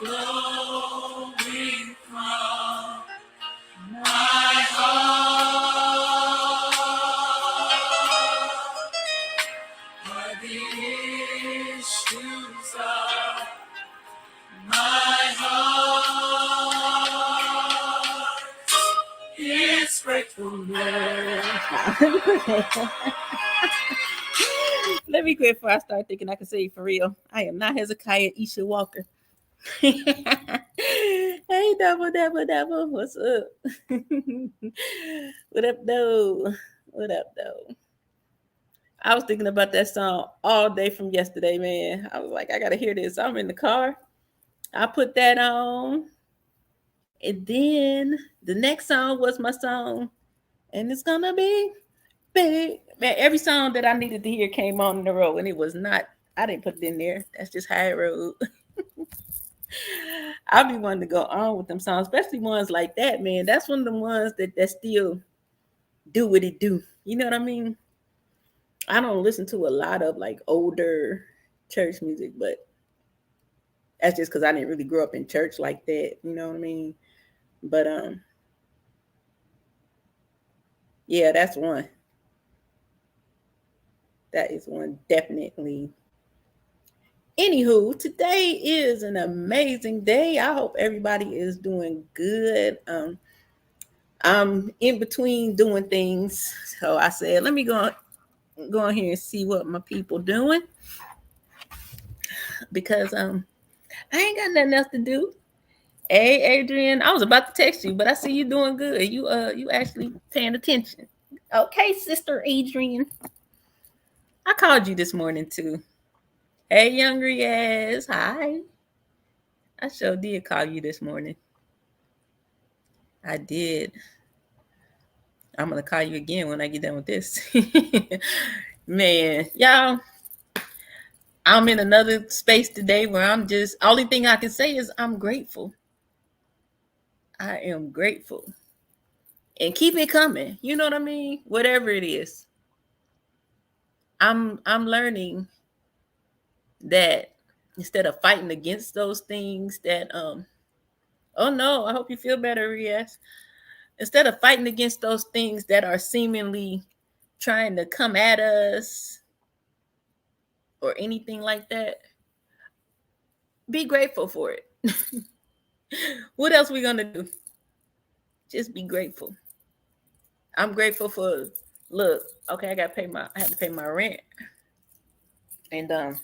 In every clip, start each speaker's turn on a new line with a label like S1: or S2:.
S1: flowing from my heart are the issues of my heart. It's gratefulness. Let me quit before I start thinking I can say it for real. I am not Hezekiah Isha Walker. Hey, double. What's up? What up, though? What up, though? I was thinking about that song all day from yesterday, man. I was like, I gotta hear this. I'm in the car. I put that on, and then the next song was my song, and it's gonna be big. Man, every song that I needed to hear came on in a row, and it was not. I didn't put it in there. That's just how it rolled. I'll be wanting to go on with them songs, especially ones like that, man. That's one of the ones that still do what it do. You know what I mean? I don't listen to a lot of like older church music, but that's just because I didn't really grow up in church like that. You know what I mean? But yeah, that's one. That is one definitely. Anywho, today is an amazing day. I hope everybody is doing good. I'm in between doing things, so I said, let me go in here and see what my people doing because I ain't got nothing else to do. Hey, Adrian, I was about to text you, but I see you doing good. You actually paying attention. Okay, Sister Adrian. I called you this morning too. Hey, younger yes. Hi. I sure did call you this morning. I did. I'm gonna call you again when I get done with this. Man, y'all, I'm in another space today where I'm just only thing I can say is I'm grateful. I am grateful. And keep it coming. You know what I mean? Whatever it is. I'm learning that instead of fighting against those things that oh no, I hope you feel better, Riaz. Instead of fighting against those things that are seemingly trying to come at us or anything like that, be grateful for it. What else we gonna do? Just be grateful. I'm grateful for look, okay, I had to pay my rent. And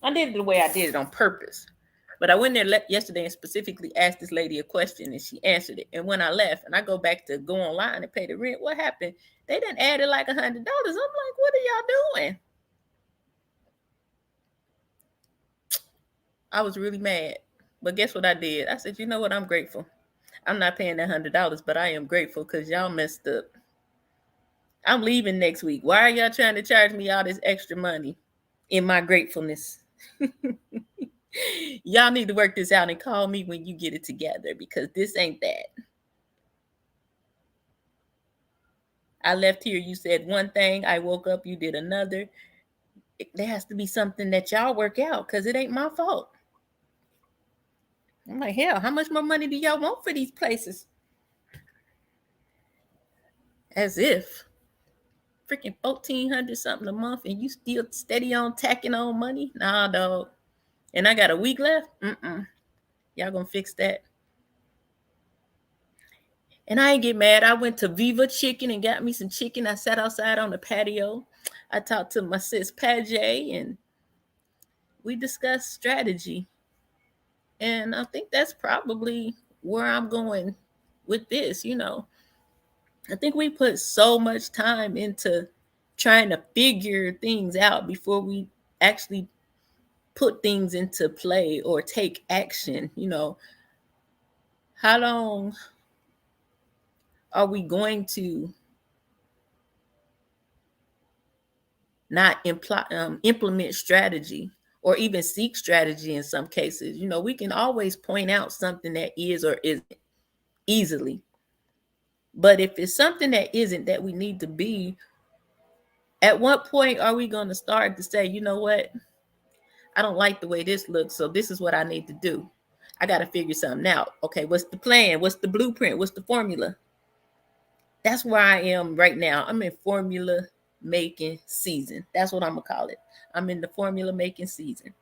S1: I did it the way I did it on purpose. But I went there yesterday and specifically asked this lady a question and she answered it. And when I left and I go back to go online and pay the rent, what happened? They done added like $100. I'm like, what are y'all doing? I was really mad. But guess what I did? I said, you know what? I'm grateful. I'm not paying that $100, but I am grateful because y'all messed up. I'm leaving next week. Why are y'all trying to charge me all this extra money in my gratefulness? Y'all need to work this out and call me when you get it together because this ain't that. I left here, you said one thing, I woke up, you did another. There has to be something that y'all work out because it ain't my fault. I'm like, hell, how much more money do y'all want for these places? As if freaking 1,400 something a month and you still steady on tacking on money? Nah, dog. And I got a week left? Y'all gonna fix that. And I ain't get mad. I went to Viva Chicken and got me some chicken. I sat outside on the patio. I talked to my sis Pajay and we discussed strategy. And I think that's probably where I'm going with this, you know. I think we put so much time into trying to figure things out before we actually put things into play or take action, you know. How long are we going to not implement strategy or even seek strategy in some cases? You know, we can always point out something that is or isn't easily. But if it's something that isn't that we need to be, at what point are we going to start to say, you know what? I don't like the way this looks, so this is what I need to do. I got to figure something out. Okay, what's the plan? What's the blueprint? What's the formula? That's where I am right now. I'm in formula making season. That's what I'm going to call it. I'm in the formula making season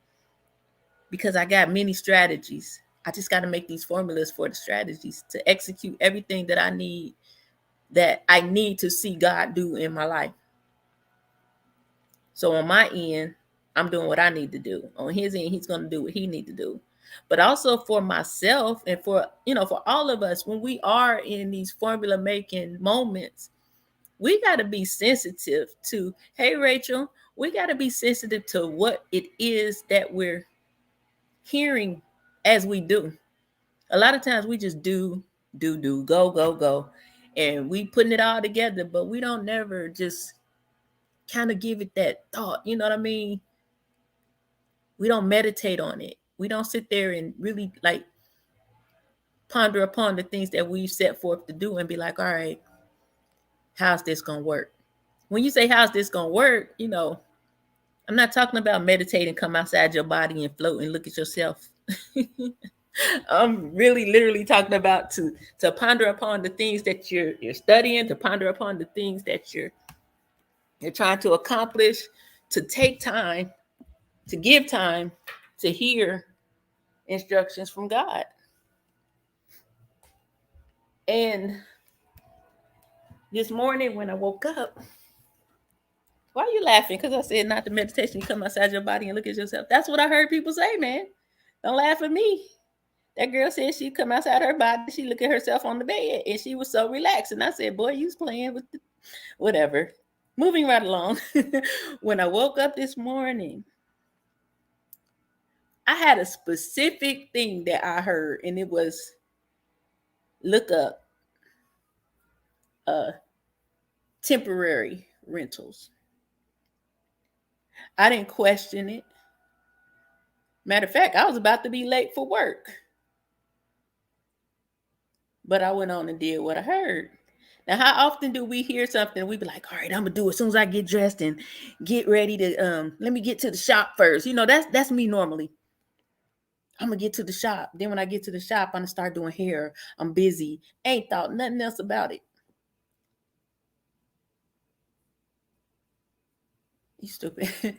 S1: because I got many strategies. I just got to make these formulas for the strategies to execute everything that I need to see God do in my life. So on my end, I'm doing what I need to do. On his end, he's going to do what he need to do. But also for myself and for all of us, when we are in these formula making moments, we got to be sensitive to, hey, Rachel, we got to be sensitive to what it is that we're hearing as we do. A lot of times we just do, go. And we putting it all together, but we don't never just kind of give it that thought. You know what I mean? We don't meditate on it. We don't sit there and really like ponder upon the things that we've set forth to do and be like, all right, how's this going to work? When you say, how's this going to work? I'm not talking about meditating, come outside your body and float and look at yourself. I'm really literally talking about to ponder upon the things that you're studying, to ponder upon the things that you're trying to accomplish, to take time, to give time to hear instructions from God. And this morning when I woke up, why are you laughing? Because I said not the meditation, you come outside your body and look at yourself. That's what I heard people say, man. Don't laugh at me. That girl said she'd come outside her body, she look at herself on the bed, and she was so relaxed. And I said, boy, you was playing with whatever. Moving right along. When I woke up this morning, I had a specific thing that I heard, and it was look up temporary rentals. I didn't question it. Matter of fact, I was about to be late for work. But I went on and did what I heard. Now, how often do we hear something and we be like, all right, I'm gonna do it as soon as I get dressed and get ready to let me get to the shop first. That's me normally. I'm gonna get to the shop. Then when I get to the shop, I'm gonna start doing hair. I'm busy. Ain't thought nothing else about it. You stupid.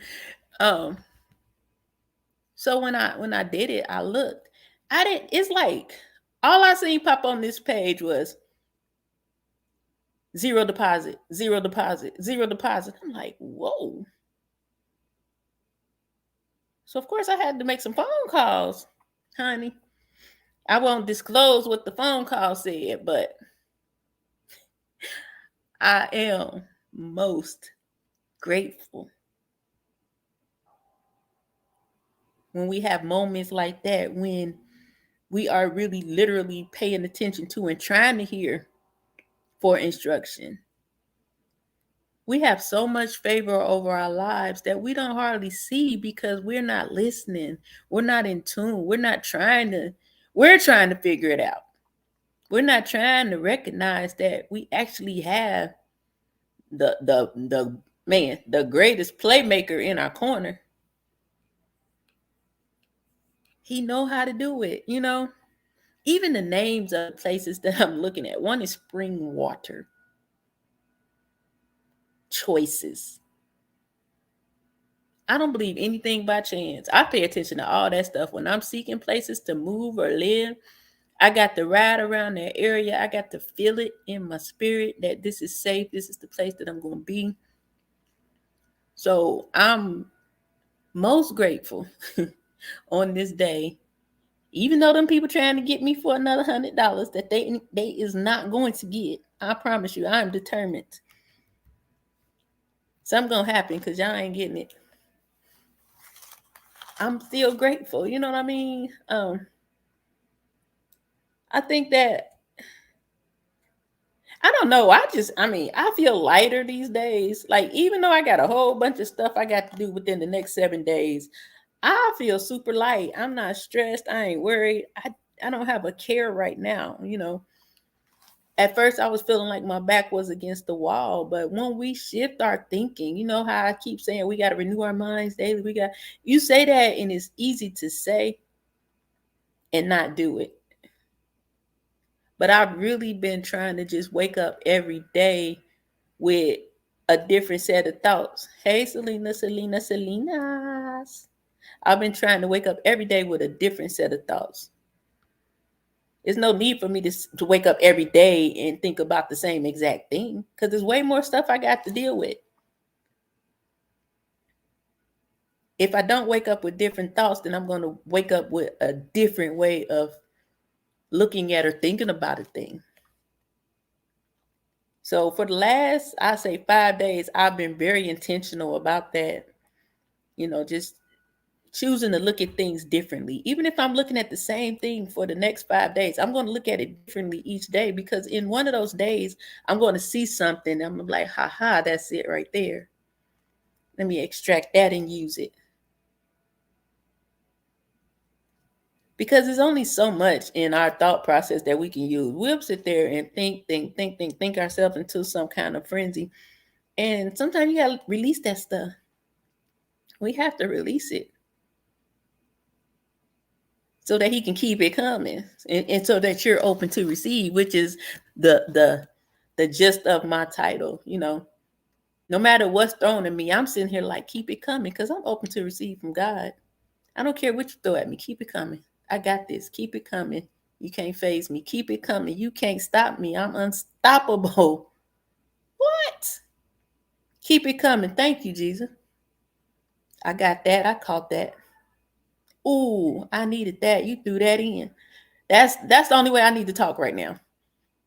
S1: So when I did it, I looked. It's like all I seen pop on this page was zero deposit, zero deposit, zero deposit. I'm like, whoa. So of course I had to make some phone calls, honey. I won't disclose what the phone call said, but I am most grateful when we have moments like that, when we are really literally paying attention to and trying to hear for instruction. We have so much favor over our lives that we don't hardly see because we're not listening. We're not in tune. We're trying to figure it out. We're not trying to recognize that we actually have the greatest playmaker in our corner. He know how to do it, Even the names of the places that I'm looking at. One is Spring Water. Choices. I don't believe anything by chance. I pay attention to all that stuff. When I'm seeking places to move or live, I got to ride around that area. I got to feel it in my spirit that this is safe. This is the place that I'm going to be. So I'm most grateful on this day, even though them people trying to get me for another $100 that they is not going to get. I promise you, I'm determined. Something going to happen because y'all ain't getting it. I'm still grateful. You know what I mean? I think that, I don't know. I feel lighter these days. Like, even though I got a whole bunch of stuff I got to do within the next 7 days, I feel super light. I'm not stressed. I ain't worried. I don't have a care right now. At first I was feeling like my back was against the wall, but when we shift our thinking, how I keep saying we got to renew our minds daily. You say that and it's easy to say. and not do it. But I've really been trying to just wake up every day with a different set of thoughts. Hey, Selena's. I've been trying to wake up every day with a different set of thoughts. There's no need for me to wake up every day and think about the same exact thing because there's way more stuff I got to deal with. If I don't wake up with different thoughts, then I'm going to wake up with a different way of looking at or thinking about a thing. So for the last, I say 5 days, I've been very intentional about that. Just choosing to look at things differently. Even if I'm looking at the same thing for the next 5 days, I'm going to look at it differently each day because in one of those days, I'm going to see something. I'm going to be like, haha, that's it right there. Let me extract that and use it. Because there's only so much in our thought process that we can use. We'll sit there and think ourselves into some kind of frenzy. And sometimes you got to release that stuff. We have to release it so that he can keep it coming, and so that you're open to receive, which is the gist of my title. No matter what's thrown at me, I'm sitting here like, keep it coming, because I'm open to receive from God. I don't care what you throw at me. Keep it coming. I got this. Keep it coming. You can't phase me. Keep it coming. You can't stop me. I'm unstoppable. What? Keep it coming. Thank you, Jesus. I got that. I caught that. Ooh, I needed that. You threw that in. That's the only way I need to talk right now.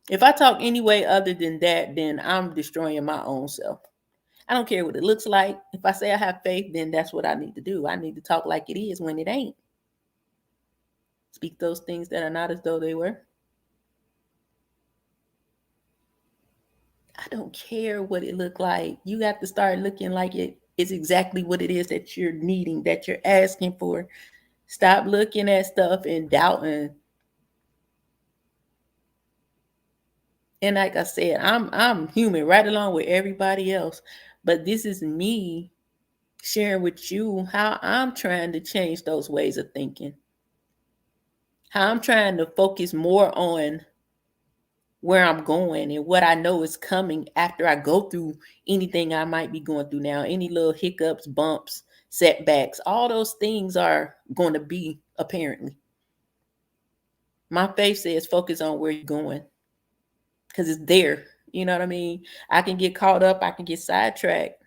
S1: If I talk any way other than that, then I'm destroying my own self. I don't care what it looks like. If I say I have faith, then that's what I need to do. I need to talk like it is when it ain't. Speak those things that are not as though they were. I don't care what it looked like. You got to start looking like it is exactly what it is that you're needing, that you're asking for. Stop looking at stuff and doubting. And like I said, I'm human right along with everybody else. But this is me sharing with you how I'm trying to change those ways of thinking. How I'm trying to focus more on where I'm going and what I know is coming after I go through anything I might be going through now. Any little hiccups, bumps, setbacks, all those things are going to be apparently. My faith says focus on where you're going because it's there. You know what I mean? I can get caught up. I can get sidetracked.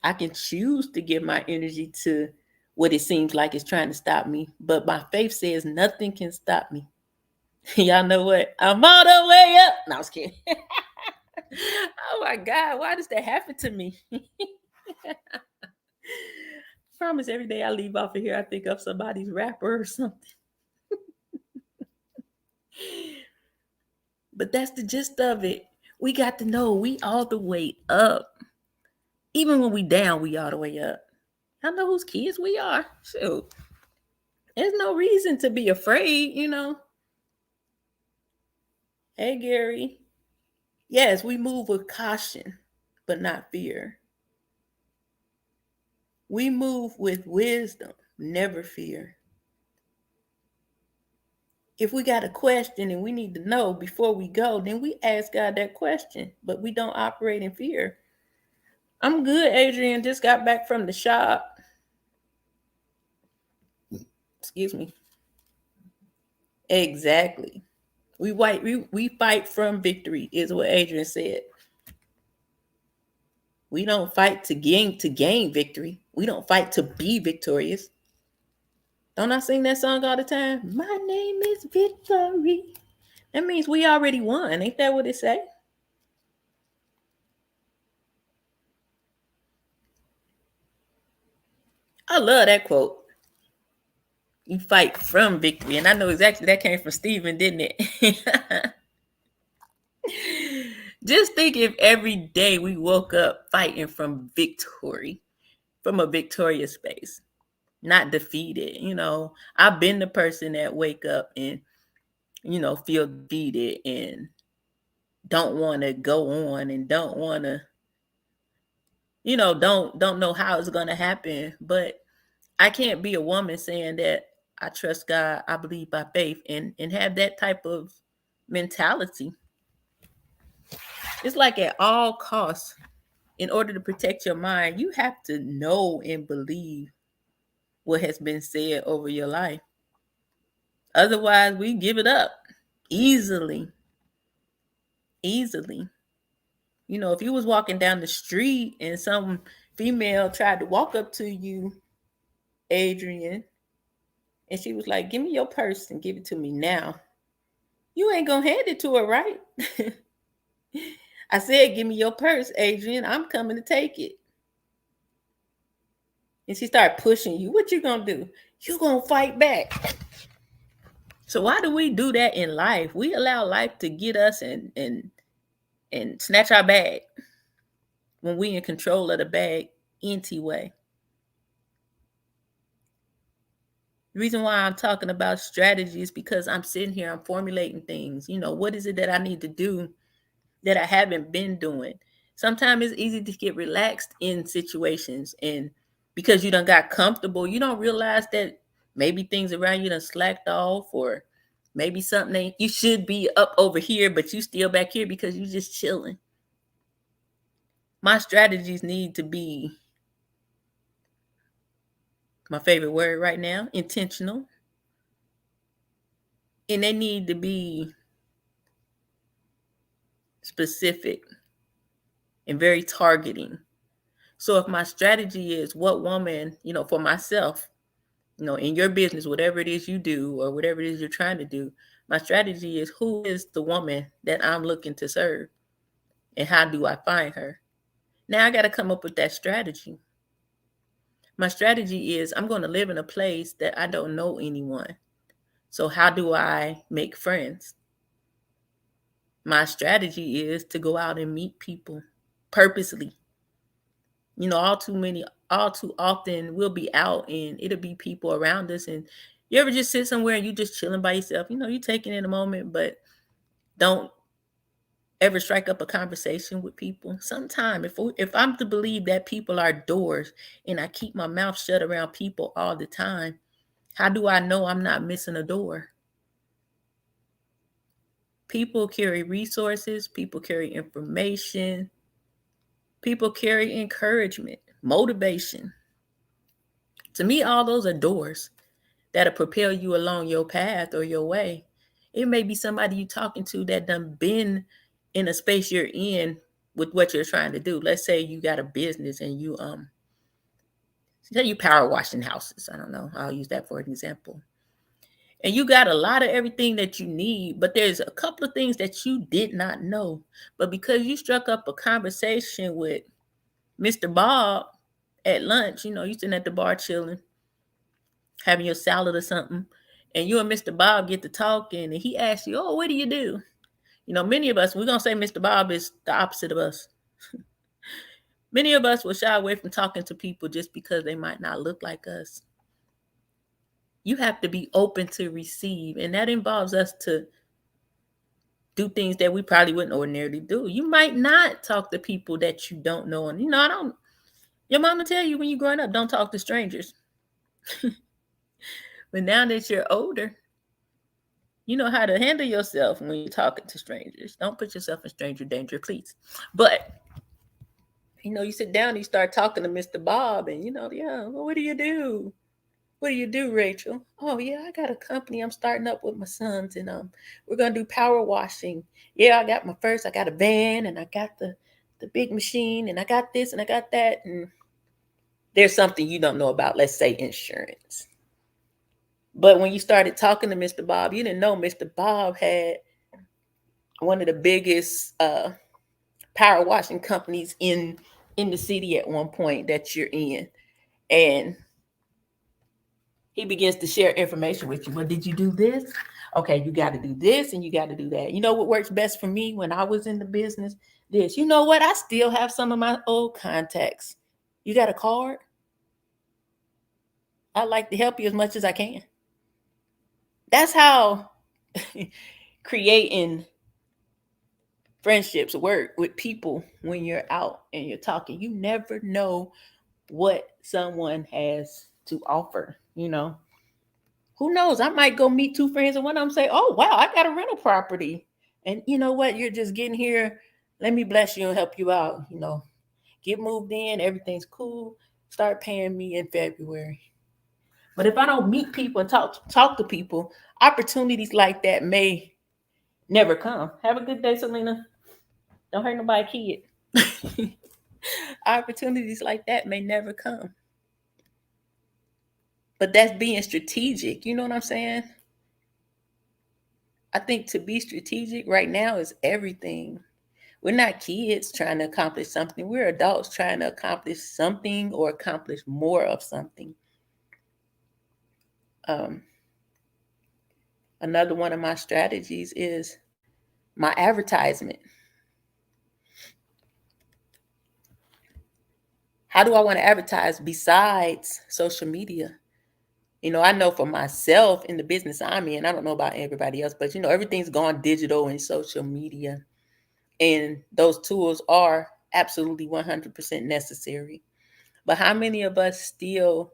S1: I can choose to give my energy to what it seems like is trying to stop me. But my faith says nothing can stop me. Y'all know what? I'm all the way up. No, I was kidding. Oh my God, why does that happen to me? Promise every day I leave off of here, I think of somebody's rapper or something. But that's the gist of it. We got to know we all the way up. Even when we down, we all the way up. I know whose kids we are. Shoot. There's no reason to be afraid, Hey, Gary. Yes, we move with caution, but not fear. We move with wisdom, never fear. If we got a question and we need to know before we go, then we ask God that question, but we don't operate in fear. I'm good, Adrian. Just got back from the shop. Excuse me. Exactly. We fight from victory, is what Adrian said. We don't fight to gain victory. We don't fight to be victorious. Don't I sing that song all the time? My name is Victory. That means we already won. Ain't that what it say? I love that quote. You fight from victory. And I know exactly that came from Stephen, didn't it? Just think if every day we woke up fighting from victory, from a victorious space, not defeated. I've been the person that wake up and, feel defeated and don't want to go on and don't want to, don't know how it's going to happen. But I can't be a woman saying that I trust God, I believe by faith, and have that type of mentality. It's like at all costs, in order to protect your mind, you have to know and believe what has been said over your life. Otherwise, we give it up easily. Easily. If you was walking down the street and some female tried to walk up to you, Adrian, and she was like, "Give me your purse and give it to me now." You ain't gonna hand it to her, right? I said, "Give me your purse, Adrian. I'm coming to take it." And she started pushing you. What you gonna do? You gonna fight back. So why do we do that in life? We allow life to get us and snatch our bag when we in control of the bag anyway. The reason why I'm talking about strategy is because I'm sitting here, I'm formulating things. What is it that I need to do that I haven't been doing? Sometimes it's easy to get relaxed in situations, and because you done got comfortable, you don't realize that maybe things around you done slacked off, or maybe something ain't, you should be up over here, but you still back here because you just chilling. My strategies need to be, my favorite word right now, intentional. And they need to be specific and very targeting. So if my strategy is what woman, for myself, in your business, whatever it is you do or whatever it is you're trying to do, my strategy is who is the woman that I'm looking to serve and how do I find her? Now I got to come up with that strategy. My strategy is I'm going to live in a place that I don't know anyone. So how do I make friends? My strategy is to go out and meet people purposely. All too often we'll be out and it'll be people around us, and you ever just sit somewhere and you just chilling by yourself, you taking in a moment, but don't ever strike up a conversation with people. Sometime if I'm to believe that people are doors and I keep my mouth shut around people all the time, how do I know I'm not missing a door? People carry resources, people carry information, people carry encouragement, motivation. To me, all those are doors that'll propel you along your path or your way. It may be somebody you talking to that done been in a space you're in with what you're trying to do. Let's say you got a business and you power washing houses. I don't know. I'll use that for an example. And you got a lot of everything that you need, but there's a couple of things that you did not know. But because you struck up a conversation with Mr. Bob at lunch, you sitting at the bar chilling, having your salad or something, and you and Mr. Bob get to talking, and he asks you, "Oh, what do you do?" Many of us, we're going to say Mr. Bob is the opposite of us. Many of us will shy away from talking to people just because they might not look like us. You have to be open to receive, and that involves us to do things that we probably wouldn't ordinarily do. You might not talk to people that you don't know. And, your mama tell you when you're growing up, don't talk to strangers. But now that you're older, you know how to handle yourself when you're talking to strangers. Don't put yourself in stranger danger, please. But, you sit down and you start talking to Mr. Bob, and, yeah, well, what do you do? What do you do, Rachel? Oh, yeah, I got a company I'm starting up with my sons, and we're going to do power washing. Yeah, I got a van, and I got the big machine, and I got this, and I got that. And there's something you don't know about, let's say insurance. But when you started talking to Mr. Bob, you didn't know Mr. Bob had one of the biggest power washing companies in the city at one point that you're in. And he begins to share information with you. Well, did you do this? Okay, you got to do this and you got to do that. You know what works best for me when I was in the business? This. You know what? I still have some of my old contacts. You got a card? I'd like to help you as much as I can. That's how creating friendships work with people when you're out and you're talking. You never know what someone has to offer, Who knows? I might go meet two friends and one of them say, "Oh wow, I got a rental property." And you know what? You're just getting here. Let me bless you and help you out. Get moved in, everything's cool. Start paying me in February. But if I don't meet people and talk to people, opportunities like that may never come. Have a good day, Selena. Don't hurt nobody, kid. Opportunities like that may never come. But that's being strategic. You know what I'm saying? I think to be strategic right now is everything. We're not kids trying to accomplish something. We're adults trying to accomplish something or accomplish more of something. Um, Another one of my strategies is my advertisement. How do I want to advertise besides social media? I know for myself in the business I'm in, I don't know about everybody else, but everything's gone digital and social media. And those tools are absolutely 100% necessary. But how many of us still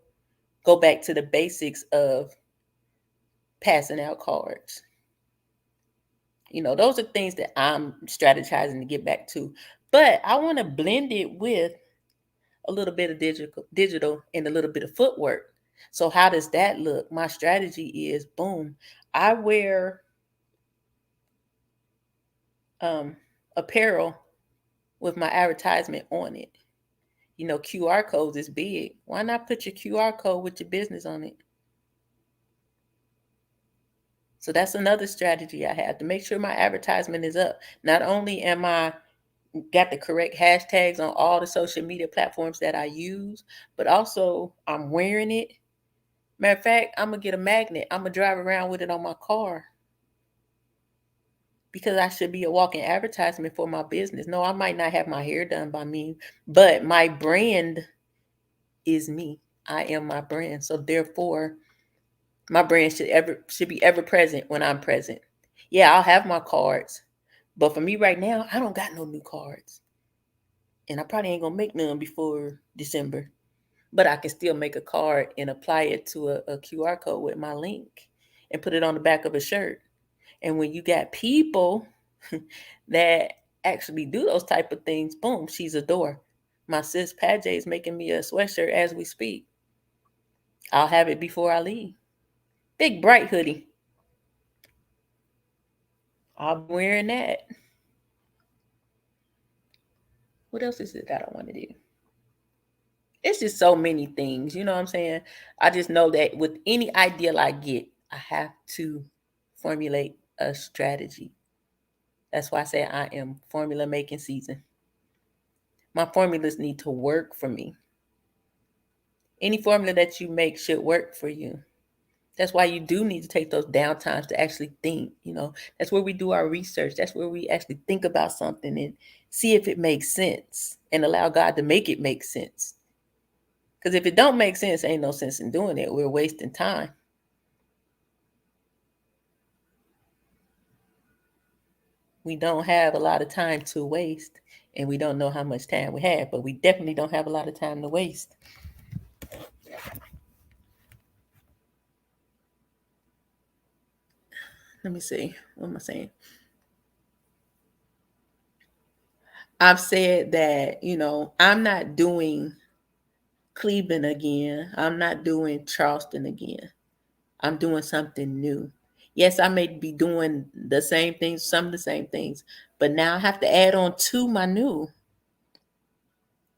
S1: go back to the basics of passing out cards? Those are things that I'm strategizing to get back to. But I want to blend it with a little bit of digital and a little bit of footwork. So how does that look? My strategy is boom. I wear apparel with my advertisement on it. QR codes is big. Why not put your QR code with your business on it? So that's another strategy I have to make sure my advertisement is up. Not only am I got the correct hashtags on all the social media platforms that I use, but also I'm wearing it. Matter of fact, I'm going to get a magnet. I'm going to drive around with it on my car because I should be a walking advertisement for my business. No, I might not have my hair done by me, but my brand is me. I am my brand. So therefore, my brand should be ever present when I'm present. Yeah, I'll have my cards, but for me right now, I don't got no new cards. And I probably ain't going to make none before December. But I can still make a card and apply it to a QR code with my link and put it on the back of a shirt. And when you got people that actually do those type of things, boom, she's a door. My sis Pat is making me a sweatshirt as we speak. I'll have it before I leave. Big bright hoodie. I'll be wearing that. What else is it that I want to do? It's just so many things, you know what I'm saying? I just know that with any idea I get, I have to formulate a strategy. That's why I say I am formula making season. My formulas need to work for me. Any formula that you make should work for you. That's why you do need to take those downtimes to actually think. That's where we do our research. That's where we actually think about something and see if it makes sense and allow God to make it make sense. Because if it don't make sense, ain't no sense in doing it. We're wasting time. We don't have a lot of time to waste, and we don't know how much time we have, but we definitely don't have a lot of time to waste. Let me see. What am I saying? I've said that, I'm not doing Cleveland again. I'm not doing Charleston again. I'm doing something new. Yes, I may be doing the same things, some of the same things, but now I have to add on to my new.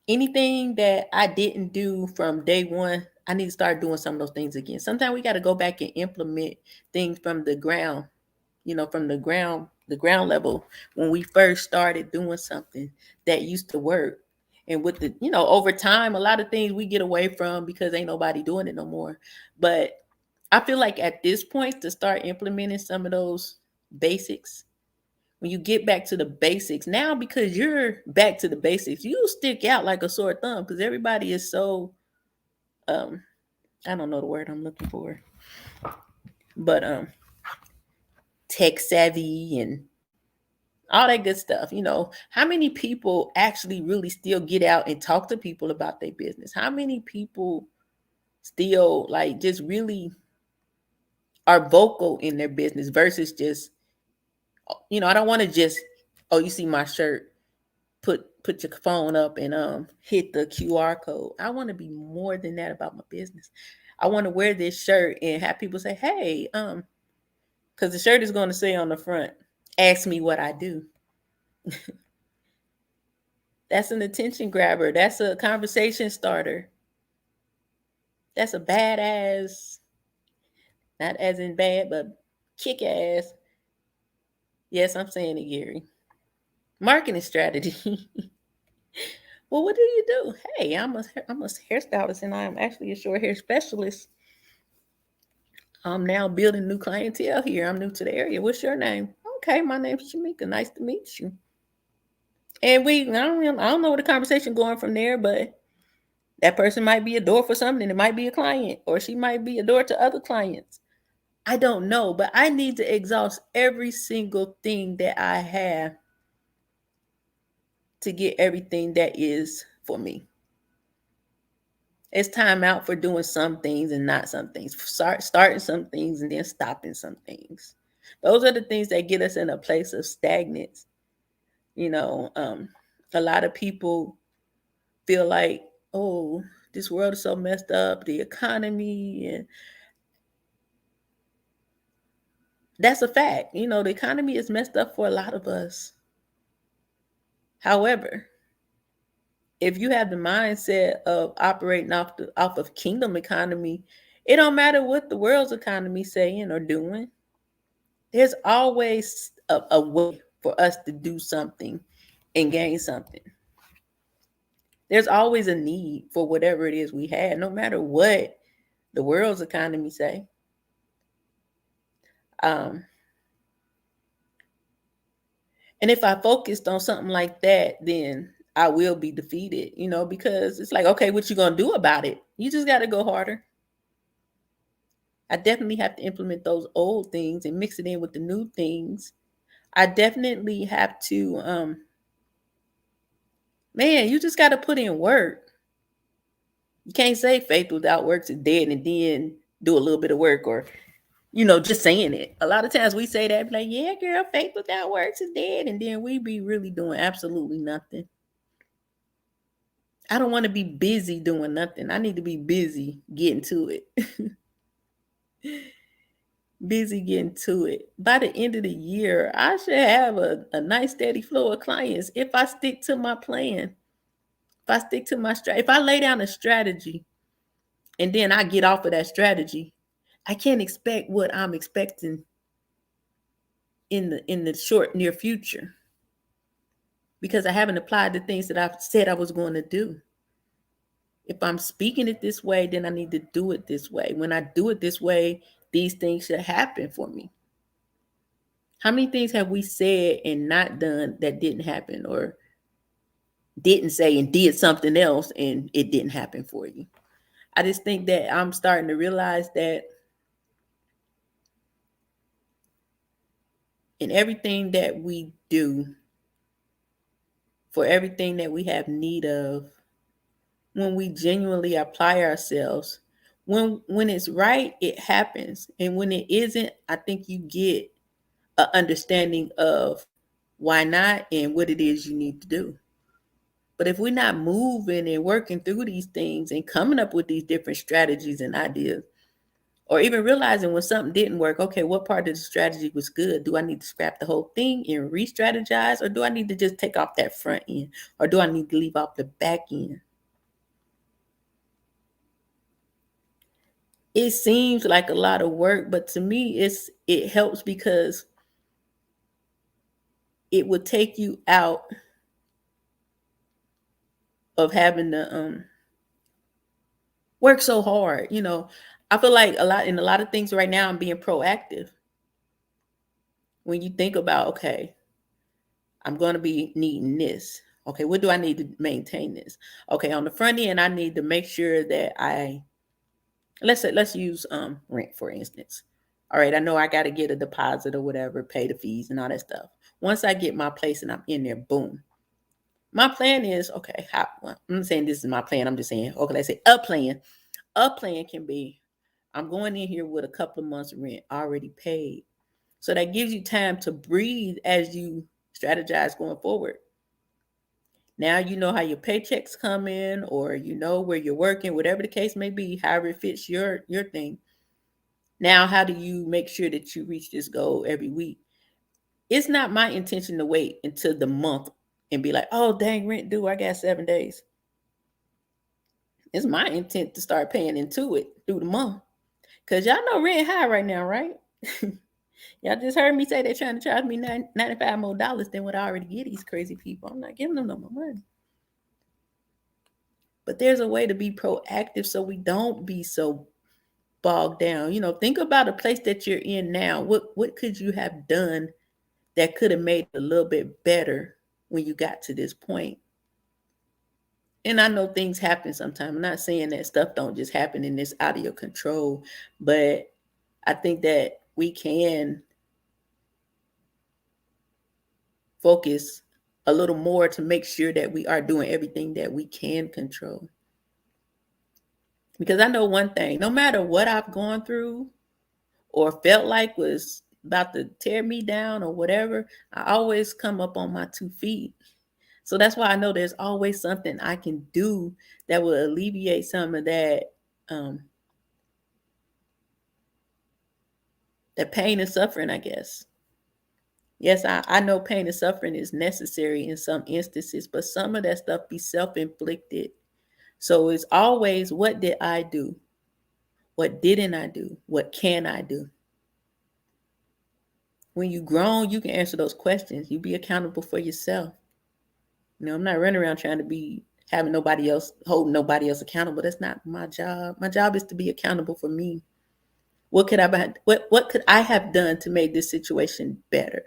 S1: Anything that I didn't do from day one, I need to start doing some of those things again. Sometimes we got to go back and implement things from the ground, from the ground level when we first started doing something that used to work. And with the, over time, a lot of things we get away from because ain't nobody doing it no more. But I feel like at this point to start implementing some of those basics, when you get back to the basics now, because you're back to the basics, you stick out like a sore thumb because everybody is so, I don't know the word I'm looking for, but tech savvy and all that good stuff. How many people actually really still get out and talk to people about their business? How many people still like just really are vocal in their business versus just, I don't want to just, oh, you see my shirt, put your phone up and hit the QR code. I want to be more than that about my business. I want to wear this shirt and have people say, hey, because the shirt is going to say on the front, ask me what I do. That's an attention grabber. That's a conversation starter. That's a badass, not as in bad, but kick ass. Yes, I'm saying it, Gary. Marketing strategy. Well, what do you do? Hey, I'm a hairstylist and I'm actually a short hair specialist. I'm now building new clientele here. I'm new to the area. What's your name? Okay, my name's Shamika. Nice to meet you. And I don't know where the conversation going from there, but that person might be a door for something. It might be a client, or she might be a door to other clients. I don't know, but I need to exhaust every single thing that I have to get everything that is for me. It's time out for doing some things and not some things. Starting some things and then stopping some things. Those are the things that get us in a place of stagnance. A lot of people feel like, oh, this world is so messed up, the economy, and that's a fact. The economy is messed up for a lot of us. However, if you have the mindset of operating off of kingdom economy, it don't matter what the world's economy saying or doing. There's always a way for us to do something and gain something. There's always a need for whatever it is we have, no matter what the world's economy say. And if I focused on something like that, then I will be defeated, because it's like, okay, what you gonna do about it? You just got to go harder. I definitely have to implement those old things and mix it in with the new things. I definitely have to, man, you just got to put in work. You can't say faith without works is dead and then do a little bit of work, or, just saying it. A lot of times we say that, like, yeah, girl, faith without works is dead. And then we be really doing absolutely nothing. I don't want to be busy doing nothing. I need to be busy getting to it. Busy getting to it. By the end of the year, I should have a nice steady flow of clients if I stick to my plan. If I stick to my strategy, if I lay down a strategy and then I get off of that strategy, I can't expect what I'm expecting in the short near future, because I haven't applied the things that I've said I was going to do. If I'm speaking it this way, then I need to do it this way. When I do it this way, these things should happen for me. How many things have we said and not done that didn't happen, or didn't say and did something else and it didn't happen for you? I just think that I'm starting to realize that in everything that we do, for everything that we have need of, when we genuinely apply ourselves, when it's right, it happens. And when it isn't, I think you get an understanding of why not and what it is you need to do. But if we're not moving and working through these things and coming up with these different strategies and ideas, or even realizing when something didn't work, okay, what part of the strategy was good? Do I need to scrap the whole thing and re-strategize? Or do I need to just take off that front end? Or do I need to leave off the back end? It seems like a lot of work, but to me, it helps because it would take you out of having to work so hard. I feel like in a lot of things right now, I'm being proactive. When you think about, okay, I'm going to be needing this. Okay, what do I need to maintain this? Okay, on the front end, I need to make sure that let's use rent for instance. All right, I know I got to get a deposit or whatever, pay the fees and all that stuff. Once I get my place and I'm in there, boom. My plan is, okay, I'm saying this is my plan. I'm just saying, okay, let's say a plan. A plan can be, I'm going in here with a couple of months rent already paid. So that gives you time to breathe as you strategize going forward. Now you know how your paychecks come in, or you know where you're working, whatever the case may be, however it fits your thing. Now, how do you make sure that you reach this goal every week? It's not my intention to wait until the month and be like, oh, dang, rent due, I got 7 days. It's my intent to start paying into it through the month. Because y'all know rent high right now, right? Y'all just heard me say they're trying to charge me $95 more than what I already get these crazy people. I'm not giving them no more money. But there's a way to be proactive so we don't be so bogged down. You know, think about a place that you're in now. What could you have done that could have made it a little bit better when you got to this point? And I know things happen sometimes. I'm not saying that stuff don't just happen and it's out of your control, but I think that we can focus a little more to make sure that we are doing everything that we can control. Because I know one thing, no matter what I've gone through or felt like was about to tear me down or whatever, I always come up on my 2 feet. So that's why I know there's always something I can do that will alleviate some of that that pain and suffering, I guess. Yes, I know pain and suffering is necessary in some instances, but some of that stuff be self-inflicted. So it's always, what did I do? What didn't I do? What can I do? When you grown, you can answer those questions. You be accountable for yourself. You know, I'm not running around trying to be having nobody else, holding nobody else accountable. That's not my job. My job is to be accountable for me. What could I have done to make this situation better?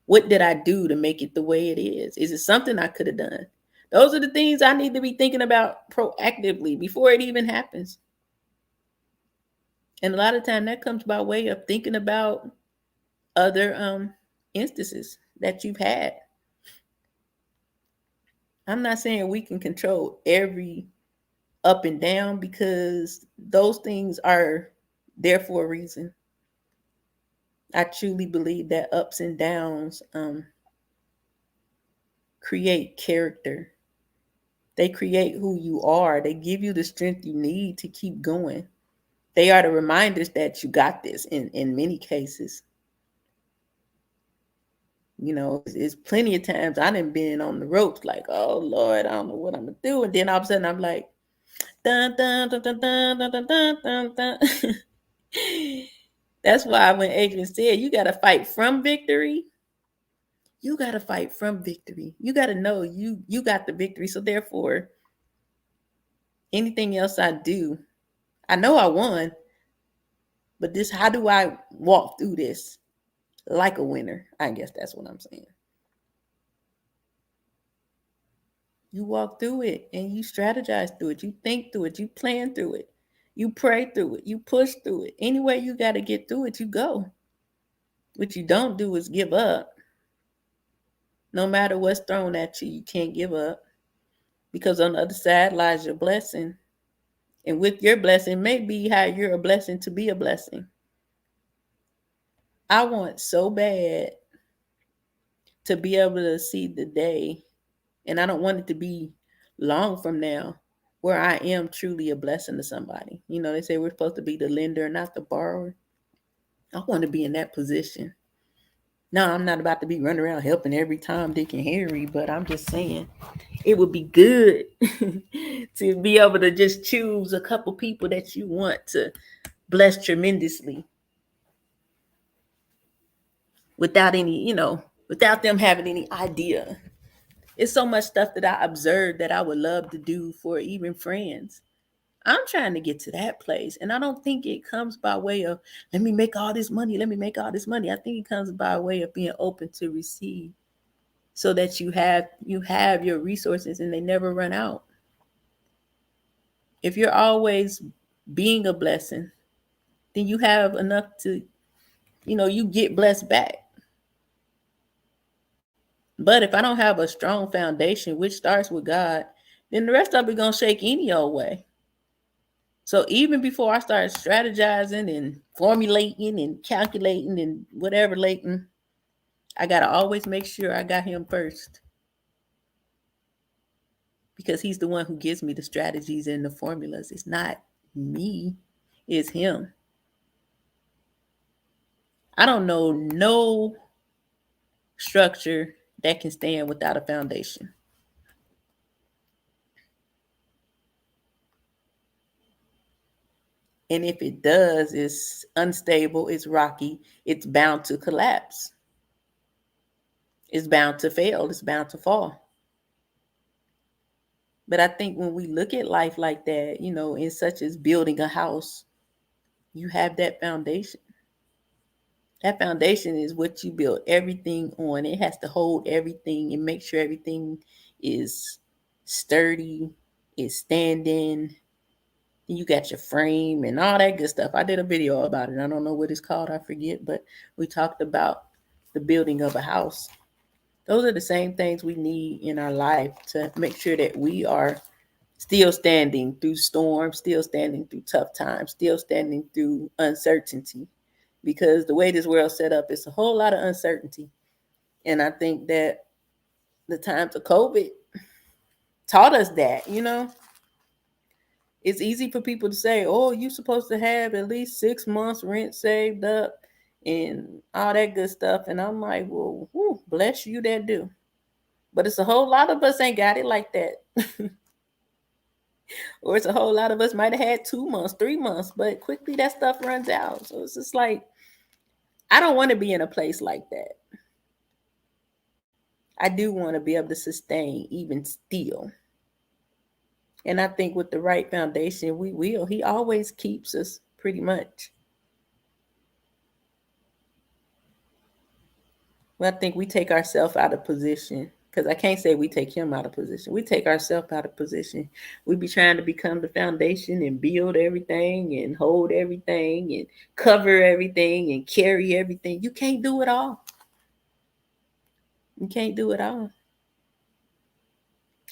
S1: What did I do to make it the way it is? Is it something I could have done? Those are the things I need to be thinking about proactively before it even happens. And a lot of time that comes by way of thinking about other instances that you've had. I'm not saying we can control every up and down, because those things are there for a reason. I truly believe that ups and downs create character. They create who you are. They give you the strength you need to keep going. They are the reminders that you got this in many cases. You know, it's plenty of times I done been on the ropes like, oh Lord, I don't know what I'm gonna do. And then all of a sudden I'm like, dun dun dun dun dun dun dun dun dun dun. That's why when Adrian said you gotta fight from victory, you gotta fight from victory. You gotta know you got the victory. So therefore, anything else I do, I know I won, but this, how do I walk through this like a winner? I guess that's what I'm saying. You walk through it and you strategize through it. You think through it. You plan through it. You pray through it. You push through it. Any way you got to get through it, you go. What you don't do is give up. No matter what's thrown at you, you can't give up, because on the other side lies your blessing. And with your blessing may be how you're a blessing to be a blessing. I want so bad to be able to see the day, and I don't want it to be long from now, where I am truly a blessing to somebody. You know, they say we're supposed to be the lender, not the borrower. I want to be in that position. No, I'm not about to be running around helping every Tom, Dick, and Harry, but I'm just saying it would be good to be able to just choose a couple people that you want to bless tremendously without any, without them having any idea. It's so much stuff that I observed that I would love to do for even friends. I'm trying to get to that place. And I don't think it comes by way of, let me make all this money. Let me make all this money. I think it comes by way of being open to receive, so that you have your resources and they never run out. If you're always being a blessing, then you have enough to, you get blessed back. But if I don't have a strong foundation, which starts with God, then the rest of it gonna shake any old way. So even before I started strategizing and formulating and calculating and whatever lating, I gotta always make sure I got him first, because he's the one who gives me the strategies and the formulas. It's not me, it's him. I don't know no structure that can stand without a foundation. And if it does, it's unstable, it's rocky, it's bound to collapse, it's bound to fail, it's bound to fall. But I think when we look at life like that, in such as building a house, you have that foundation. That foundation is what you build everything on. It has to hold everything and make sure everything is sturdy, is standing. You got your frame and all that good stuff. I did a video about it. I don't know what it's called, I forget, but we talked about the building of a house. Those are the same things we need in our life to make sure that we are still standing through storms, still standing through tough times, still standing through uncertainty. Because the way this world's set up, it's a whole lot of uncertainty. And I think that the times of COVID taught us that. It's easy for people to say, oh, you're supposed to have at least 6 months rent saved up and all that good stuff. And I'm like, well, whew, bless you that do. But it's a whole lot of us ain't got it like that. Or it's a whole lot of us might have had 2 months, 3 months, but quickly that stuff runs out. So it's just like, I don't want to be in a place like that. I do want to be able to sustain even still. And I think with the right foundation, we will. He always keeps us pretty much. But I think we take ourselves out of position, because I can't say we take him out of position. We take ourselves out of position. We be trying to become the foundation and build everything and hold everything and cover everything and carry everything. You can't do it all. You can't do it all.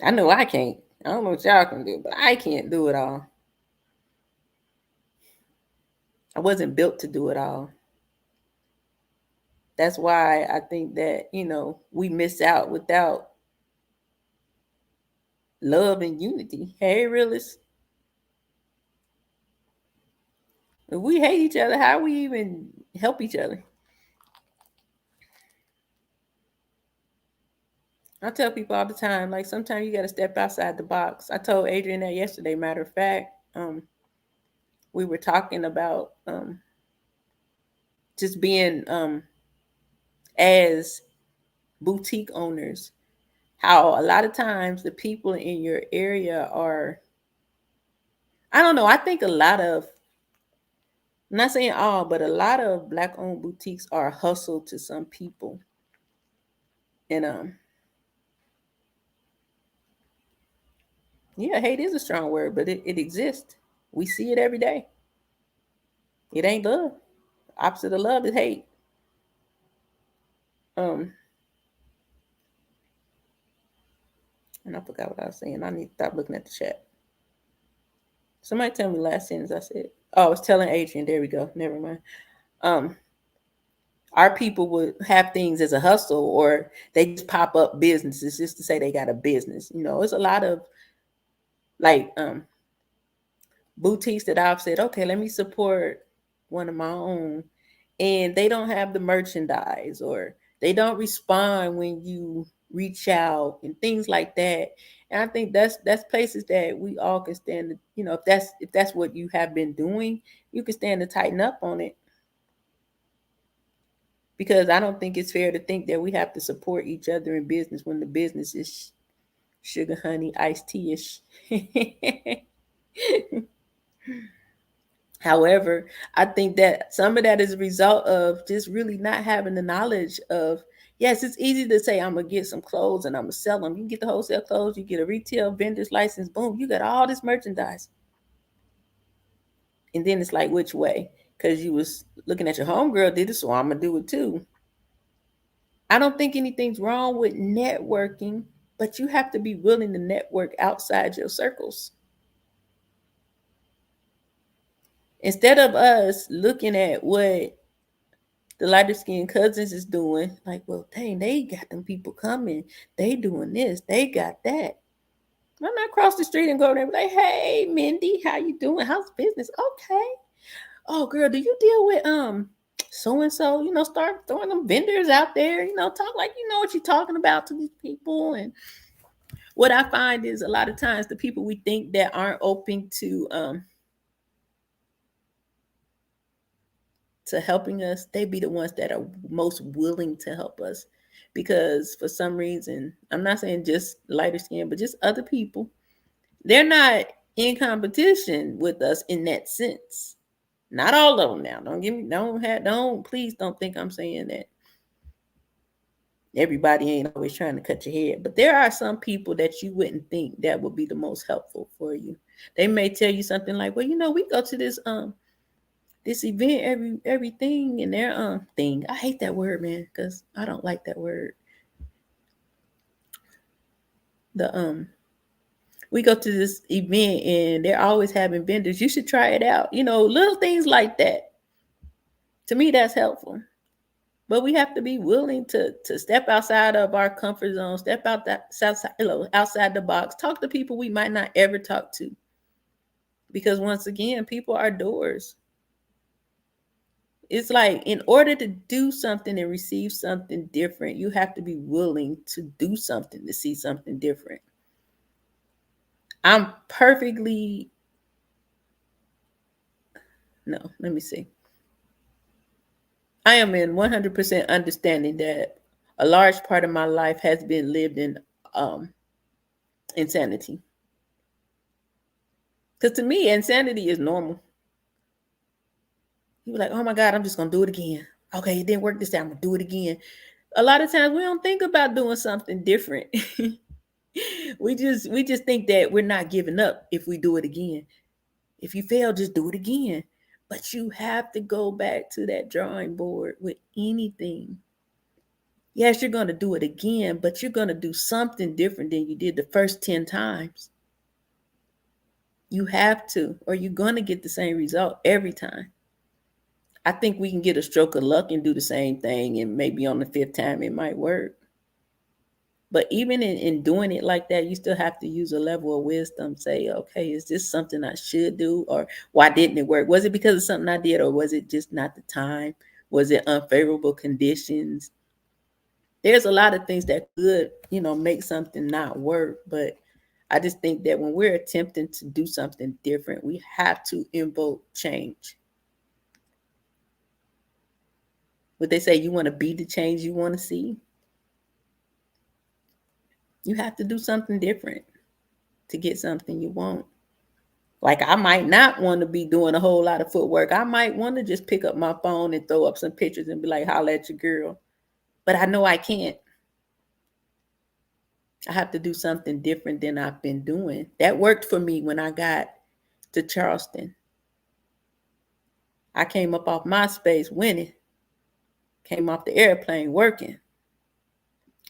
S1: I know I can't. I don't know what y'all can do, but I can't do it all. I wasn't built to do it all. That's why I think that, we miss out without love and unity. Hey, realists, if we hate each other, how we even help each other? I tell people all the time, like, sometimes you got to step outside the box. I told Adrian that yesterday. Matter of fact, we were talking about just being as boutique owners, how a lot of times the people in your area are, I don't know, I think a lot of, I'm not saying all, but a lot of Black owned boutiques are a hustle to some people. And yeah, hate is a strong word, but it exists. We see it every day. It ain't love. Opposite of love is hate. Um, and I forgot what I was saying. I need to stop looking at the chat. Somebody tell me the last sentence I said. Oh, I was telling Adrian. There we go. Never mind. Um, our people would have things as a hustle, or they just pop up businesses just to say they got a business. It's a lot of like boutiques that I've said, okay, let me support one of my own, and they don't have the merchandise, or they don't respond when you reach out and things like that. And I think that's places that we all can stand to, if that's what you have been doing, you can stand to tighten up on it. Because I don't think it's fair to think that we have to support each other in business when the business is sugar, honey, iced tea-ish. However, I think that some of that is a result of just really not having the knowledge of, yes, it's easy to say, I'm going to get some clothes and I'm going to sell them. You get the wholesale clothes, you get a retail vendor's license, boom, you got all this merchandise. And then it's like, which way? Because you was looking at your homegirl did it, so I'm going to do it too. I don't think anything's wrong with networking, but you have to be willing to network outside your circles. Instead of us looking at what the lighter skinned cousins is doing, like, well, dang, they got them people coming. They doing this. They got that. I'm not cross the street and go there and be like, hey, Mindy, how you doing? How's business? Okay. Oh, girl, do you deal with so and so? You know, start throwing them vendors out there. You know, talk like you know what you're talking about to these people. And what I find is a lot of times the people we think that aren't open to helping us, they be the ones that are most willing to help us. Because for some reason, I'm not saying just lighter skin, but just other people, they're not in competition with us in that sense. Not all of them now. Don't give me don't please don't think I'm saying that everybody ain't always trying to cut your head. But there are some people that you wouldn't think that would be the most helpful for you. They may tell you something like, well, you know, we go to this event everything and their thing. I hate that word, man, because I don't like that word. The we go to this event and they're always having vendors. You should try it out. You know, little things like that. To me, that's helpful. But we have to be willing to step outside of our comfort zone, step out that outside the box, talk to people we might not ever talk to. Because once again, people are doors. It's like in order to do something and receive something different, you have to be willing to do something to see something different. I'm perfectly no, let me see. I am in 100% understanding that a large part of my life has been lived in um, insanity. Because to me, insanity is normal. You be like, oh my God, I'm just gonna do it again. Okay, it didn't work this time. I'm gonna do it again. A lot of times we don't think about doing something different. we just think that we're not giving up if we do it again. If you fail, just do it again. But you have to go back to that drawing board with anything. Yes, you're gonna do it again, but you're gonna do something different than you did the first 10 times. You have to, or you're gonna get the same result every time. I think we can get a stroke of luck and do the same thing, and maybe on the fifth time it might work. But even in doing it like that, you still have to use a level of wisdom. Say, okay, is this something I should do? Or why didn't it work? Was it because of something I did, or was it just not the time? Was it unfavorable conditions? There's a lot of things that could, make something not work. But I just think that when we're attempting to do something different, we have to invoke change. What they say, you want to be the change you want to see. You have to do something different to get something you want. Like I might not want to be doing a whole lot of footwork. I might want to just pick up my phone and throw up some pictures and be like, holla at your girl. But I know I can't. I have to do something different than I've been doing. That worked for me when I got to Charleston. I came up off MySpace winning. Came off the airplane working.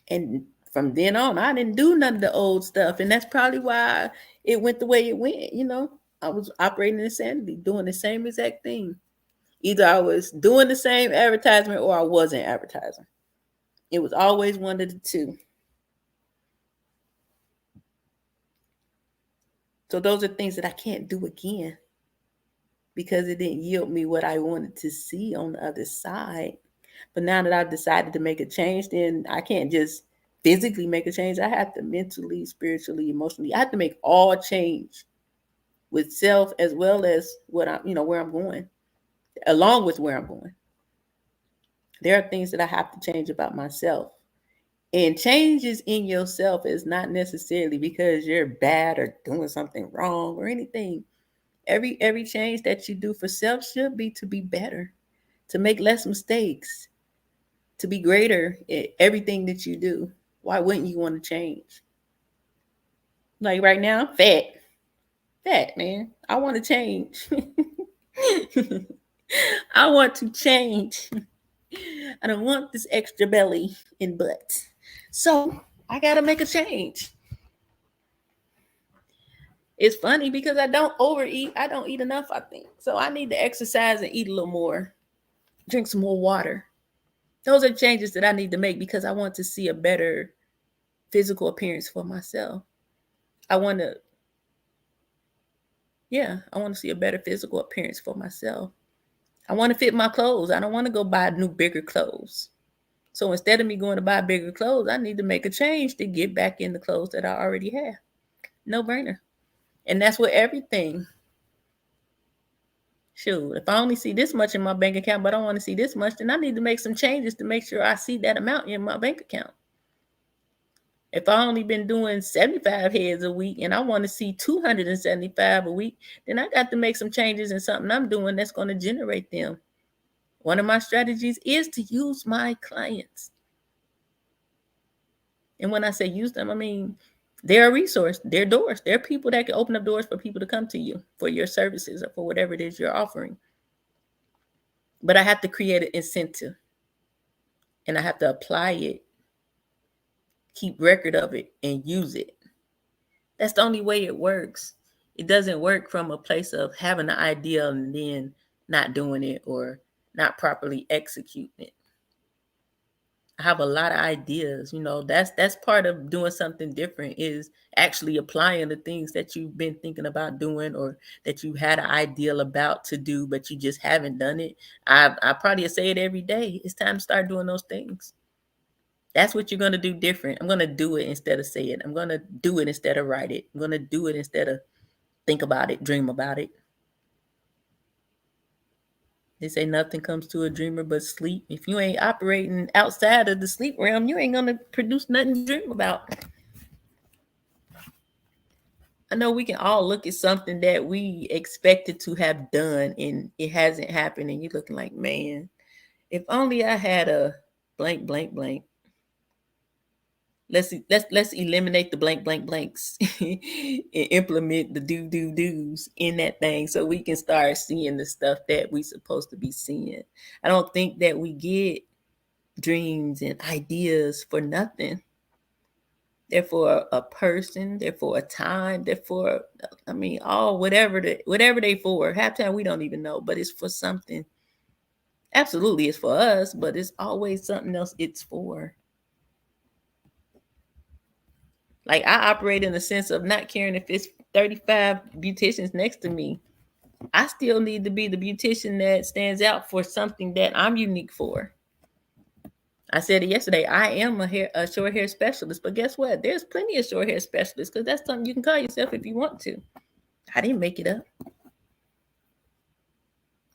S1: And from then on, I didn't do none of the old stuff. And that's probably why it went the way it went. I was operating insanity, doing the same exact thing. Either I was doing the same advertisement or I wasn't advertising. It was always one of the two. So those are things that I can't do again because it didn't yield me what I wanted to see on the other side. But now that I've decided to make a change, then I can't just physically make a change. I have to mentally, spiritually, emotionally. I have to make all change with self as well as where I'm going, along with where I'm going. There are things that I have to change about myself. And changes in yourself is not necessarily because you're bad or doing something wrong or anything. Every change that you do for self should be to be better, to make less mistakes, to be greater at everything that you do. Why wouldn't you want to change? Like right now, fat, man. I want to change. I want to change. I don't want this extra belly and butt. So I got to make a change. It's funny because I don't overeat. I don't eat enough, I think. So I need to exercise and eat a little more, drink some more water. Those are changes that I need to make because I want to see a better physical appearance for myself. I want to, I want to see a better physical appearance for myself. I want to fit my clothes. I don't want to go buy new, bigger clothes. So instead of me going to buy bigger clothes, I need to make a change to get back in the clothes that I already have. No brainer. And that's what everything. Shoot, if I only see this much in my bank account, but I want to see this much, then I need to make some changes to make sure I see that amount in my bank account. If I only been doing 75 heads a week and I want to see 275 a week, then I got to make some changes in something I'm doing that's going to generate them. One of my strategies is to use my clients. And when I say use them, I mean they're a resource. They're doors. They're people that can open up doors for people to come to you for your services or for whatever it is you're offering. But I have to create an incentive and I have to apply it, keep record of it, and use it. That's the only way it works. It doesn't work from a place of having an idea and then not doing it or not properly executing it. I have a lot of ideas, that's part of doing something different is actually applying the things that you've been thinking about doing or that you had an ideal about to do, but you just haven't done it. I probably say it every day. It's time to start doing those things. That's what you're going to do different. I'm going to do it instead of say it. I'm going to do it instead of write it. I'm going to do it instead of think about it, dream about it. They say nothing comes to a dreamer but sleep. If you ain't operating outside of the sleep realm, you ain't going to produce nothing to dream about. I know we can all look at something that we expected to have done and it hasn't happened, and you're looking like, man, if only I had a blank, blank, blank. Let's eliminate the blank, blank, blanks and implement the do's in that thing so we can start seeing the stuff that we supposed to be seeing. I don't think that we get dreams and ideas for nothing. They're for a person, they're for a time, they're for, whatever they for. Half time we don't even know, but it's for something. Absolutely, it's for us, but it's always something else it's for. Like I operate in the sense of not caring if it's 35 beauticians next to me. I still need to be the beautician that stands out for something that I'm unique for. I said it yesterday. I am a short hair specialist, but guess what? There's plenty of short hair specialists because that's something you can call yourself if you want to. I didn't make it up.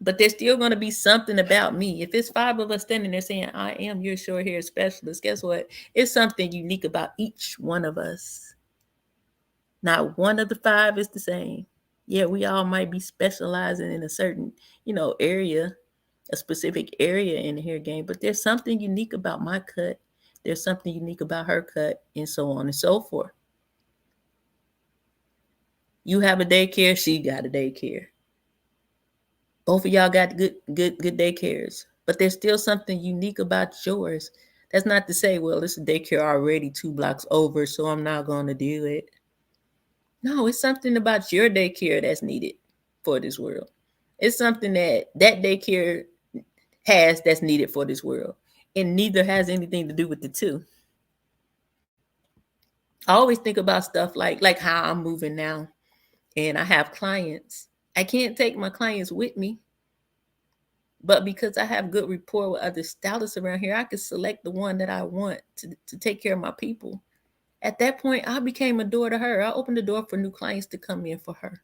S1: But there's still going to be something about me. If it's 5 of us standing there saying, I am your short hair specialist, guess what? It's something unique about each one of us. Not one of the 5 is the same. Yeah, we all might be specializing in a certain, area, a specific area in the hair game, but there's something unique about my cut. There's something unique about her cut, and so on and so forth. You have a daycare, she got a daycare. Both of y'all got good daycares, but there's still something unique about yours. That's not to say, well, it's a daycare already 2 blocks over, so I'm not going to do it. No, it's something about your daycare that's needed for this world. It's something that daycare has that's needed for this world, and neither has anything to do with the two. I always think about stuff like how I'm moving now, and I have clients. I can't take my clients with me, but because I have good rapport with other stylists around here, I can select the one that I want to take care of my people. At that point, I became a door to her. I opened the door for new clients to come in for her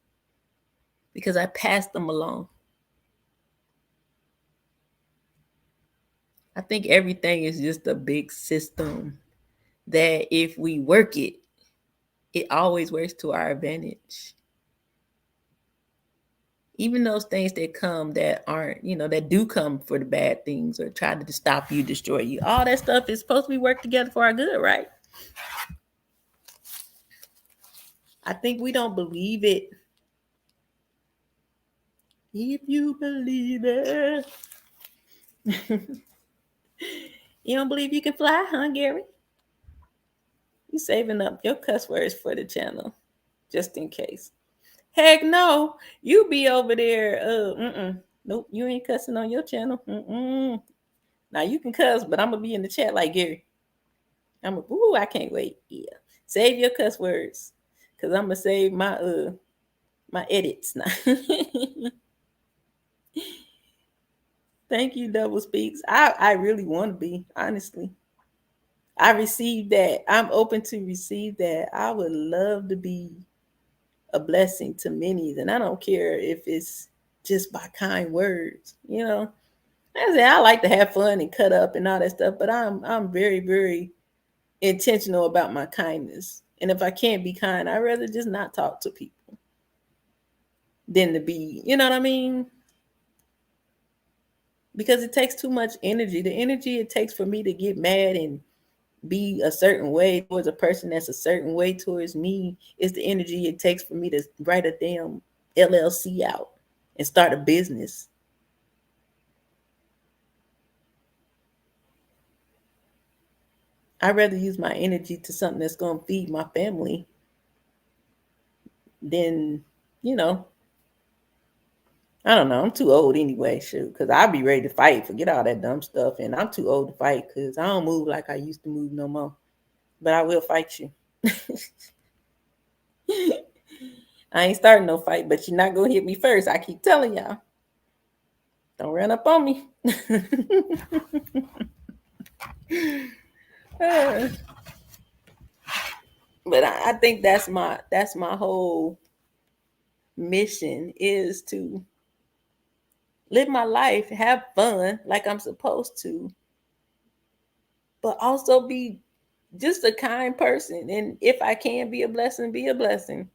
S1: because I passed them along. I think everything is just a big system that if we work it, it always works to our advantage. Even those things that come that aren't, that do come for the bad things or try to stop you, destroy you, all that stuff is supposed to be worked together for our good, right? I think we don't believe it. If you believe it. You don't believe you can fly, huh, Gary? You saving up your cuss words for the channel, just in case. Heck no. You be over there. Nope, you ain't cussing on your channel. Now you can cuss, but I'm gonna be in the chat like Gary. Ooh, I can't wait. Yeah. Save your cuss words. Cause I'm gonna save my edits now. Thank you, Double Speaks. I really want to be, honestly. I received that. I'm open to receive that. I would love to be a blessing to many, and I don't care if it's just by kind words. I like to have fun and cut up and all that stuff, but I'm very, very intentional about my kindness. And if I can't be kind, I'd rather just not talk to people than to be, you know what I mean? Because it takes too much energy. The energy it takes for me to get mad and be a certain way towards a person that's a certain way towards me is the energy it takes for me to write a damn LLC out and start a business. I'd rather use my energy to something that's going to feed my family than, you know, I don't know. I'm too old anyway, shoot, because I'll be ready to fight. Forget all that dumb stuff. And I'm too old to fight because I don't move like I used to move no more. But I will fight you. I ain't starting no fight, but you're not going to hit me first. I keep telling y'all. Don't run up on me. But I think that's my whole mission is to live my life, have fun like I'm supposed to, but also be just a kind person. And if I can be a blessing, be a blessing.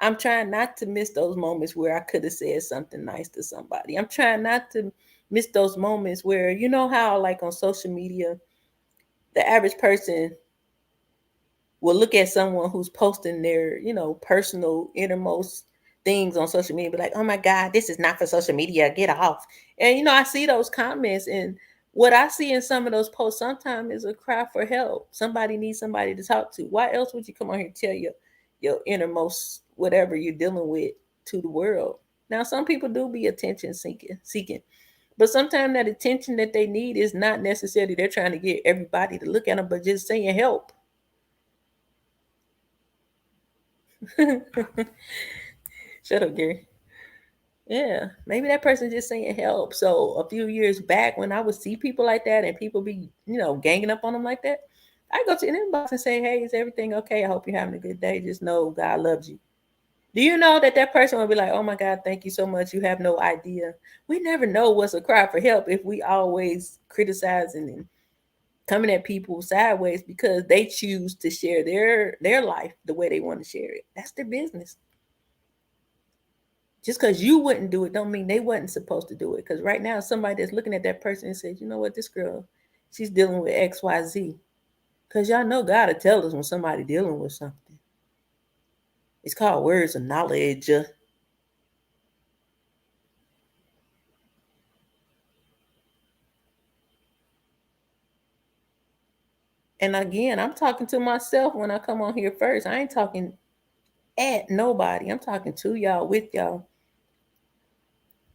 S1: I'm trying not to miss those moments where I could have said something nice to somebody. I'm trying not to miss those moments where, you know how, like on social media, the average person will look at someone who's posting their, personal innermost things on social media, be like, oh my God, this is not for social media. Get off. And I see those comments, and what I see in some of those posts sometimes is a cry for help. Somebody needs somebody to talk to. Why else would you come on here and tell your innermost whatever you're dealing with to the world? Now, some people do be attention seeking. But sometimes that attention that they need is not necessarily they're trying to get everybody to look at them, but just saying help. Shut up, Gary. Yeah, maybe that person just saying help. So a few years back, when I would see people like that and people be, ganging up on them like that, I go to an inbox and say, "Hey, is everything okay? I hope you're having a good day. Just know God loves you." Do you know that person will be like, "Oh my God, thank you so much. You have no idea." We never know what's a cry for help if we always criticizing and coming at people sideways because they choose to share their life the way they want to share it. That's their business. Just because you wouldn't do it don't mean they wasn't supposed to do it. Because right now, somebody that's looking at that person and says, you know what, this girl, she's dealing with XYZ. Because y'all know God will tell us when somebody dealing with something. It's called words of knowledge. And again, I'm talking to myself when I come on here first. I ain't talking at nobody. I'm talking to y'all, with y'all.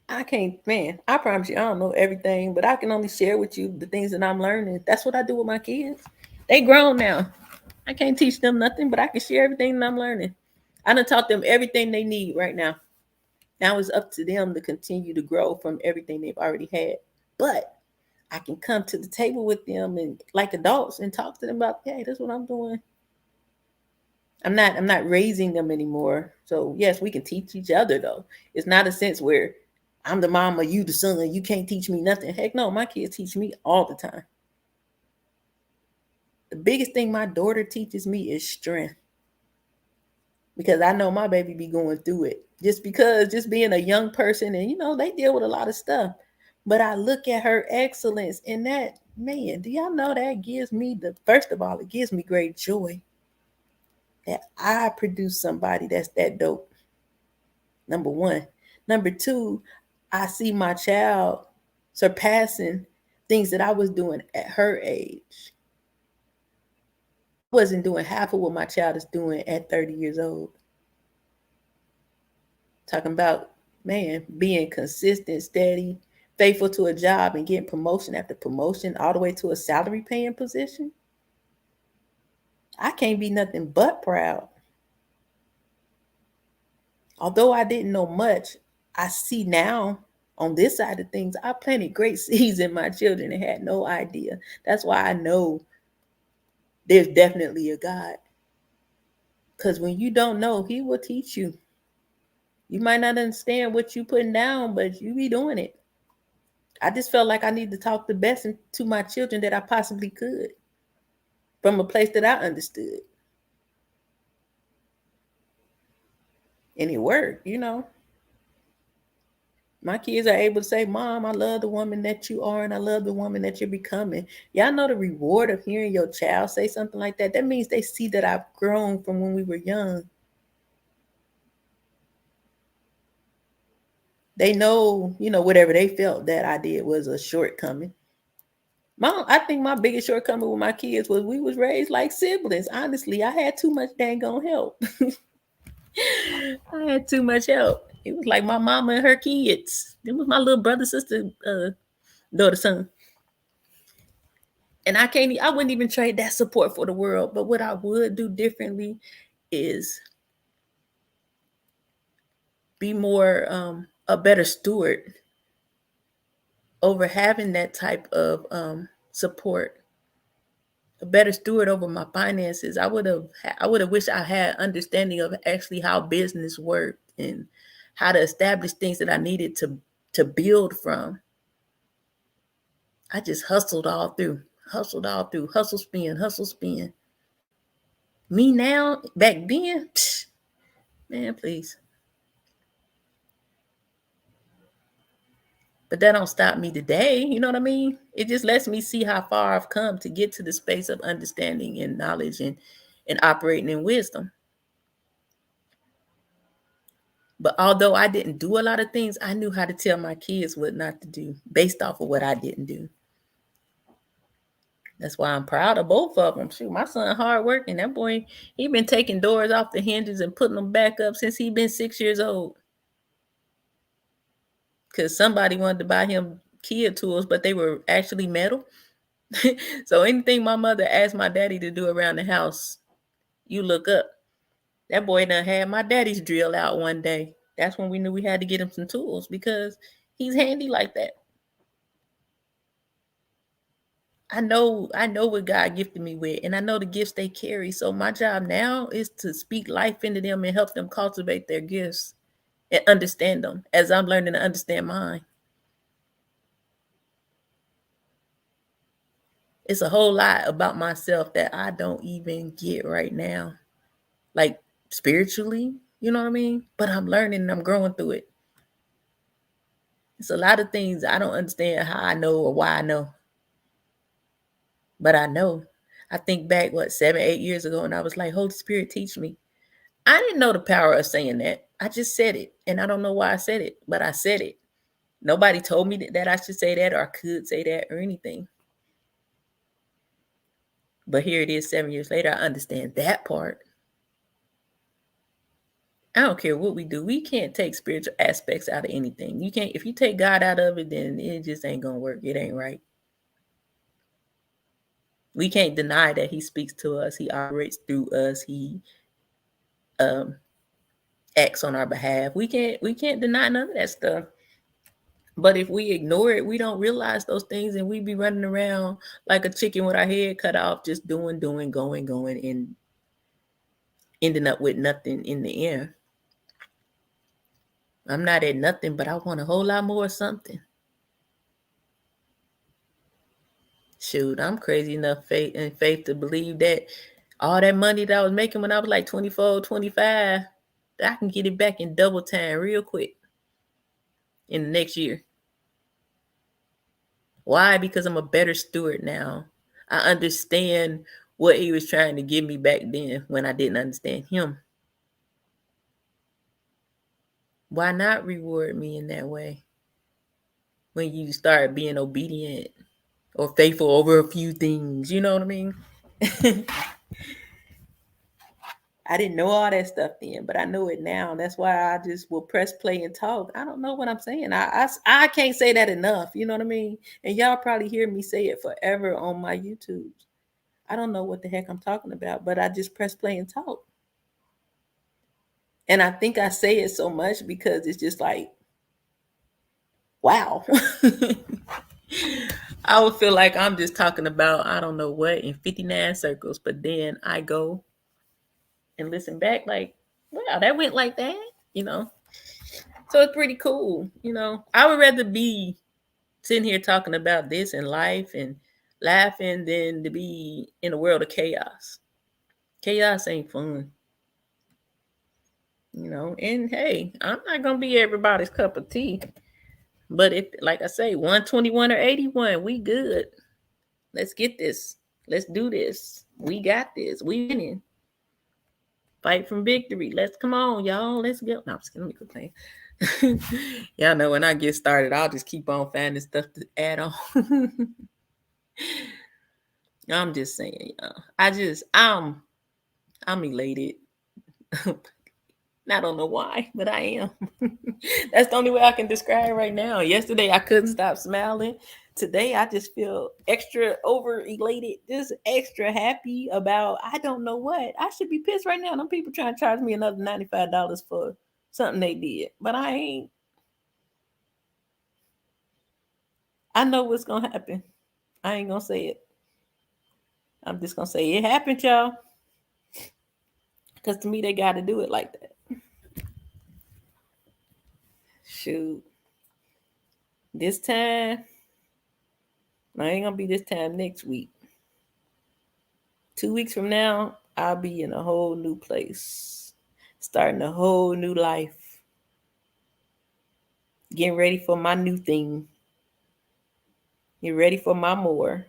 S1: I can't, man, I promise you, I don't know everything, but I can only share with you the things that I'm learning. That's what I do with my kids. They grown now. I can't teach them nothing, but I can share everything that I'm learning. I done taught them everything they need right now. Now it's up to them to continue to grow from everything they've already had. But I can come to the table with them and like adults and talk to them about, hey, that's what I'm doing. I'm not raising them anymore. So yes, we can teach each other though. It's not a sense where I'm the mama, you the son, you can't teach me nothing. Heck no, my kids teach me all the time. The biggest thing my daughter teaches me is strength. Because I know my baby be going through it. Just being a young person and they deal with a lot of stuff. But I look at her excellence and that, man, do y'all know that gives me first of all, it gives me great joy that I produce somebody that's that dope. Number one. Number two, I see my child surpassing things that I was doing at her age. I wasn't doing half of what my child is doing at 30 years old. Talking about, man, being consistent, steady, faithful to a job and getting promotion after promotion all the way to a salary paying position. I can't be nothing but proud. Although I didn't know much, I see now on this side of things, I planted great seeds in my children and had no idea. That's why I know there's definitely a God. Because when you don't know, He will teach you. You might not understand what you putting down, but you be doing it. I just felt like I need to talk the best to my children that I possibly could from a place that I understood. And it worked, you know. My kids are able to say, Mom, I love the woman that you are and I love the woman that you're becoming. Y'all know the reward of hearing your child say something like that? That means they see that I've grown from when we were young. They know, you know, whatever they felt that I did was a shortcoming. I think my biggest shortcoming with my kids was we was raised like siblings. Honestly, I had too much dang on help. I had too much help. It was like my mama and her kids. It was my little brother, sister, daughter, son. And I wouldn't even trade that support for the world. But what I would do differently is be more a better steward over having that type of support, a better steward over my finances. I would have wished I had understanding of actually how business worked and how to establish things that I needed to build from. I just hustled all through, hustle, spin, hustle, spin. Me now, back then, psh, man, please. But that don't stop me today. You know what I mean? It just lets me see how far I've come to get to the space of understanding and knowledge and operating in wisdom. But although I didn't do a lot of things, I knew how to tell my kids what not to do based off of what I didn't do. That's why I'm proud of both of them. Shoot, my son hard working. That boy, he been taking doors off the hinges and putting them back up since he been 6 years old. Because somebody wanted to buy him kid tools, but they were actually metal. So anything my mother asked my daddy to do around the house, you look up. That boy done had my daddy's drill out one day. That's when we knew we had to get him some tools because he's handy like that. I know what God gifted me with, and I know the gifts they carry. So my job now is to speak life into them and help them cultivate their gifts and understand them as I'm learning to understand mine. It's a whole lot about myself that I don't even get right now. Like spiritually, you know what I mean? But I'm learning and I'm growing through it. It's a lot of things I don't understand how I know or why I know. But I know. I think back, 7, 8 years ago, and I was like, Holy Spirit, teach me. I didn't know the power of saying that. I just said it. And I don't know why I said it, but I said it. Nobody told me that I should say that or I could say that or anything. But here it is 7 years later. I understand that part. I don't care what we do. We can't take spiritual aspects out of anything. You can't, if you take God out of it, then it just ain't going to work. It ain't right. We can't deny that He speaks to us. He operates through us. He acts on our behalf. We can't deny none of that stuff. But if we ignore it, we don't realize those things and we be running around like a chicken with our head cut off, just doing, going, and ending up with nothing in the end. I'm not at nothing, but I want a whole lot more of something. Shoot, I'm crazy enough faith to believe that all that money that I was making when I was like 24, 25, I can get it back in double time real quick in the next year. Why? Because I'm a better steward now. I understand what He was trying to give me back then when I didn't understand Him. Why not reward me in that way? When you start being obedient or faithful over a few things, you know what I mean? I didn't know all that stuff then, but I know it now. That's why I just will press play and talk. I don't know what I'm saying. I can't say that enough. You know what I mean? And y'all probably hear me say it forever on my YouTube. I don't know what the heck I'm talking about, but I just press play and talk. And I think I say it so much because it's just like, wow. I would feel like I'm just talking about, I don't know what, in 59 circles, but then I go and listen back like, wow, that went like that, you know? So it's pretty cool, you know? I would rather be sitting here talking about this and life and laughing than to be in a world of chaos. Chaos ain't fun, you know? And hey, I'm not going to be everybody's cup of tea. But if, like I say, 121 or 81, we good. Let's get this. Let's do this. We got this. We winning. Fight from victory. Let's come on, y'all. Let's go. No, I'm just kidding. Let me quit playing. Y'all know when I get started, I'll just keep on finding stuff to add on. I'm just saying, y'all. I'm elated. I don't know why, but I am. That's the only way I can describe right now. Yesterday, I couldn't stop smiling. Today, I just feel extra over elated, just extra happy about I don't know what. I should be pissed right now. Them people trying to charge me another $95 for something they did, but I ain't. I know what's gonna happen. I ain't gonna say it. I'm just gonna say it happened, y'all. Because to me, they got to do it like that. Shoot. This time, I ain't gonna be this time next week. 2 weeks from now, I'll be in a whole new place, starting a whole new life, getting ready for my new thing. Get ready for my more.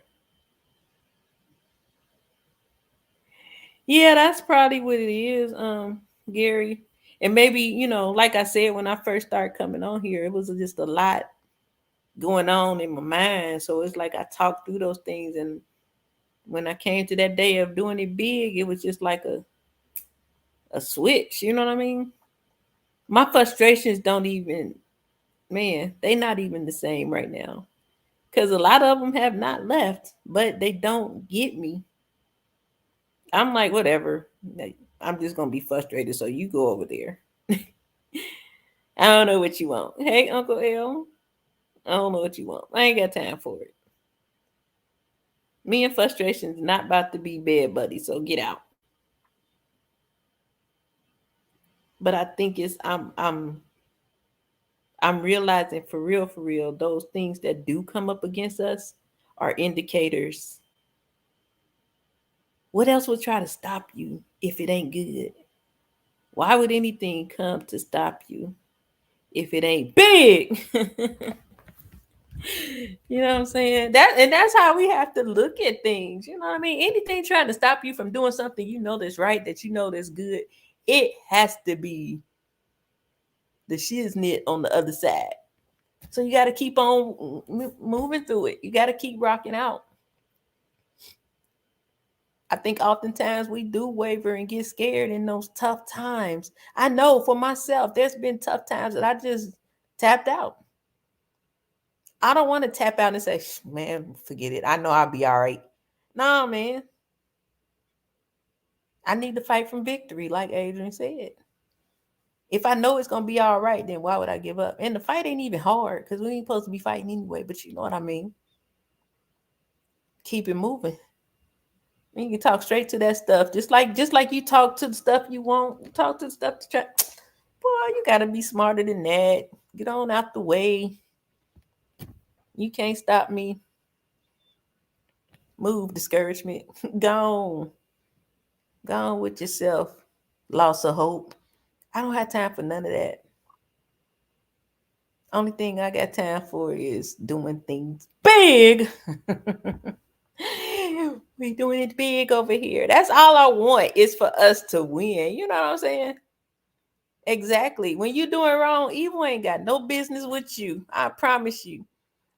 S1: Yeah, that's probably what it is, Gary. And maybe, like I said, when I first started coming on here, it was just a lot going on in my mind. So it's like I talked through those things. And when I came to that day of doing it big, it was just like a switch. You know what I mean? My frustrations don't even, man, they not even the same right now. Because a lot of them have not left, but they don't get me. I'm like, whatever. I'm just going to be frustrated. So you go over there. I don't know what you want. Hey, Uncle L. I don't know what you want. I ain't got time for it. Me and frustration is not about to be bed buddies, so get out. But I think I'm realizing for real, those things that do come up against us are indicators. What else would try to stop you if it ain't good? Why would anything come to stop you if it ain't big? You know what I'm saying? That's how we have to look at things. You know what I mean? Anything trying to stop you from doing something you know that's right, that you know that's good, it has to be the shiznit on the other side. So you got to keep on moving through it. You got to keep rocking out. I think oftentimes we do waver and get scared in those tough times. I know for myself, there's been tough times that I just tapped out. I don't want to tap out and say, man, forget it. I know I'll be all right. Nah, man. I need to fight from victory, like Adrian said. If I know it's going to be all right, then why would I give up? And the fight ain't even hard because we ain't supposed to be fighting anyway, but you know what I mean. Keep it moving. You can talk straight to that stuff. Just like you talk to the stuff you want, talk to the stuff to try. Boy, you gotta be smarter than that. Get on out the way. You can't stop me. Move, discouragement. Go on with yourself. Loss of hope. I don't have time for none of that. Only thing I got time for is doing things big. We doing it big over here. That's all I want is for us to win. You know what I'm saying? Exactly. When you doing wrong, evil ain't got no business with you. I promise you.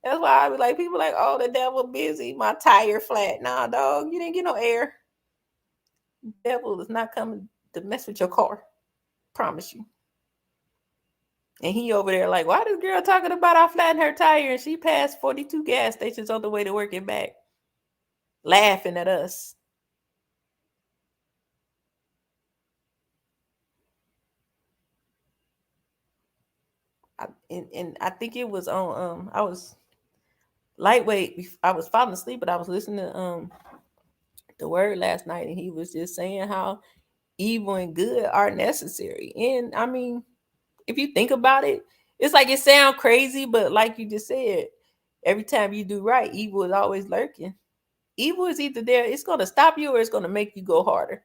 S1: That's why I be like, people like, oh, the devil busy. My tire flat. Nah, dog, you didn't get no air. Devil is not coming to mess with your car. Promise you. And he over there like, why this girl talking about I flattened her tire and she passed 42 gas stations on the way to work and back, laughing at us. And I think it was on I was lightweight. I was falling asleep, but I was listening to the word last night, and he was just saying how evil and good are necessary. And I mean, if you think about it, it's like it sounds crazy, but like you just said, every time you do right, evil is always lurking. Evil is either there, it's going to stop you or it's going to make you go harder.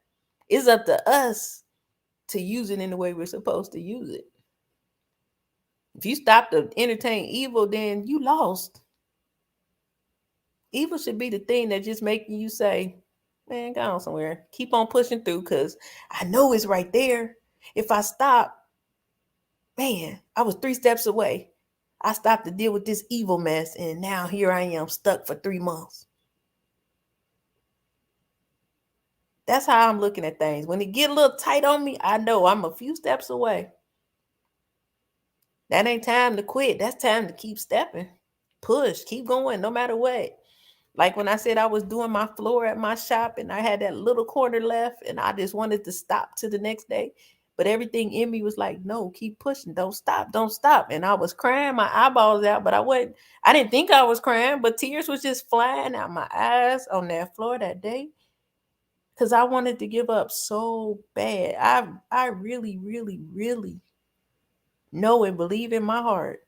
S1: It's up to us to use it in the way we're supposed to use it. If you stop to entertain evil, then you lost. Evil should be the thing that just making you say, man, go on somewhere. Keep on pushing through because I know it's right there. If I stop, man, I was 3 steps away. I stopped to deal with this evil mess, and now here I am stuck for 3 months. That's how I'm looking at things. When it get a little tight on me, I know I'm a few steps away. That ain't time to quit. That's time to keep stepping. Push, keep going, no matter what. Like when I said I was doing my floor at my shop and I had that little corner left and I just wanted to stop to the next day. But everything in me was like, no, keep pushing. Don't stop. Don't stop. And I was crying my eyeballs out, but I didn't think I was crying, but tears was just flying out my eyes on that floor that day. Because I wanted to give up so bad. I really, really, really know and believe in my heart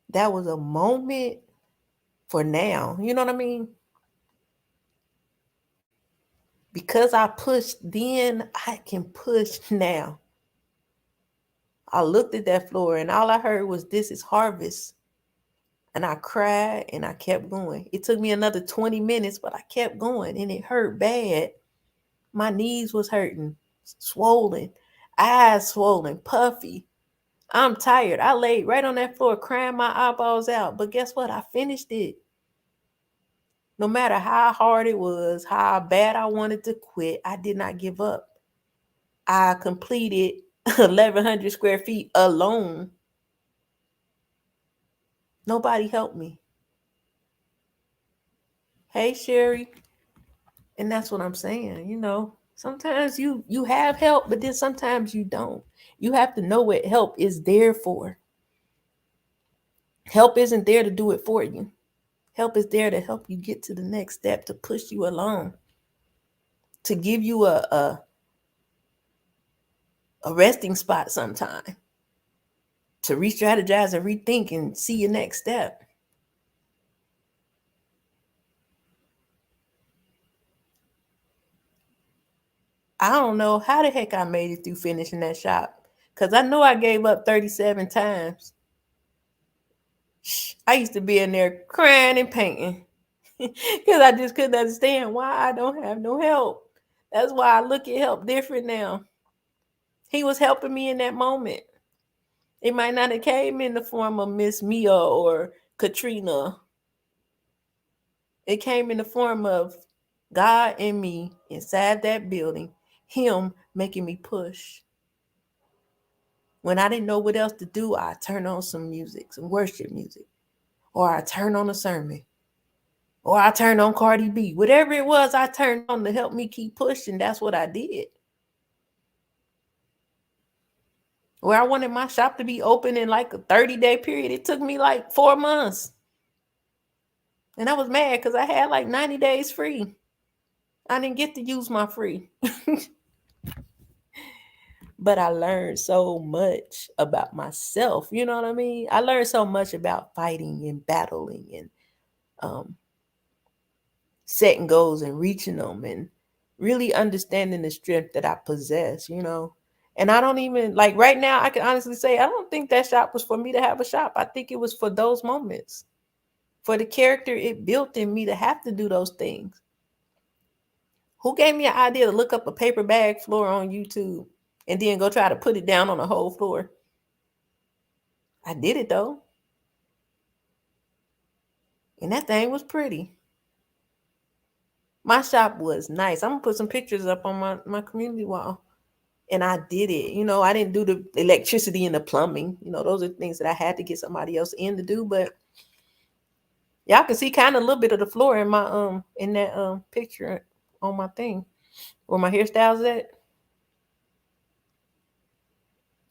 S1: that was a moment for now. You know what I mean? Because I pushed then, I can push now. I looked at that floor and all I heard was, this is harvest. And I cried and I kept going. It took me another 20 minutes, but I kept going and it hurt bad. My knees was hurting, swollen, eyes swollen, puffy. I'm tired. I laid right on that floor crying my eyeballs out. But guess what? I finished it. No matter how hard it was, how bad I wanted to quit, I did not give up. I completed 1,100 square feet alone. Nobody helped me. Hey, Sherry. And that's what I'm saying. Sometimes you have help, but then sometimes you don't. You have to know what help is there for. Help isn't there to do it for you. Help is there to help you get to the next step, to push you along, to give you a resting spot sometime, to re-strategize and rethink and see your next step. I don't know how the heck I made it through finishing that shop, because I know I gave up 37 times. I used to be in there crying and painting because I just couldn't understand why I don't have no help. That's why I look at help different now. He was helping me in that moment. It might not have came in the form of Miss Mia or Katrina. It came in the form of God and me inside that building, him making me push. When I didn't know what else to do, I turn on some music, some worship music, or I turn on a sermon, or I turned on Cardi B. Whatever it was, I turned on to help me keep pushing. That's what I did. Where I wanted my shop to be open in like a 30-day period, it took me like 4 months. And I was mad because I had like 90 days free. I didn't get to use my free. But I learned so much about myself. You know what I mean? I learned so much about fighting and battling and setting goals and reaching them and really understanding the strength that I possess. And I don't even, like, right now, I can honestly say, I don't think that shop was for me to have a shop. I think it was for those moments, for the character it built in me to have to do those things. Who gave me an idea to look up a paper bag floor on YouTube and then go try to put it down on the whole floor? I did it though. And that thing was pretty. My shop was nice. I'm gonna put some pictures up on my community wall. And I did it. I didn't do the electricity and the plumbing. Those are things that I had to get somebody else in to do. But y'all can see kind of a little bit of the floor in that picture on my thing where my hairstyles at.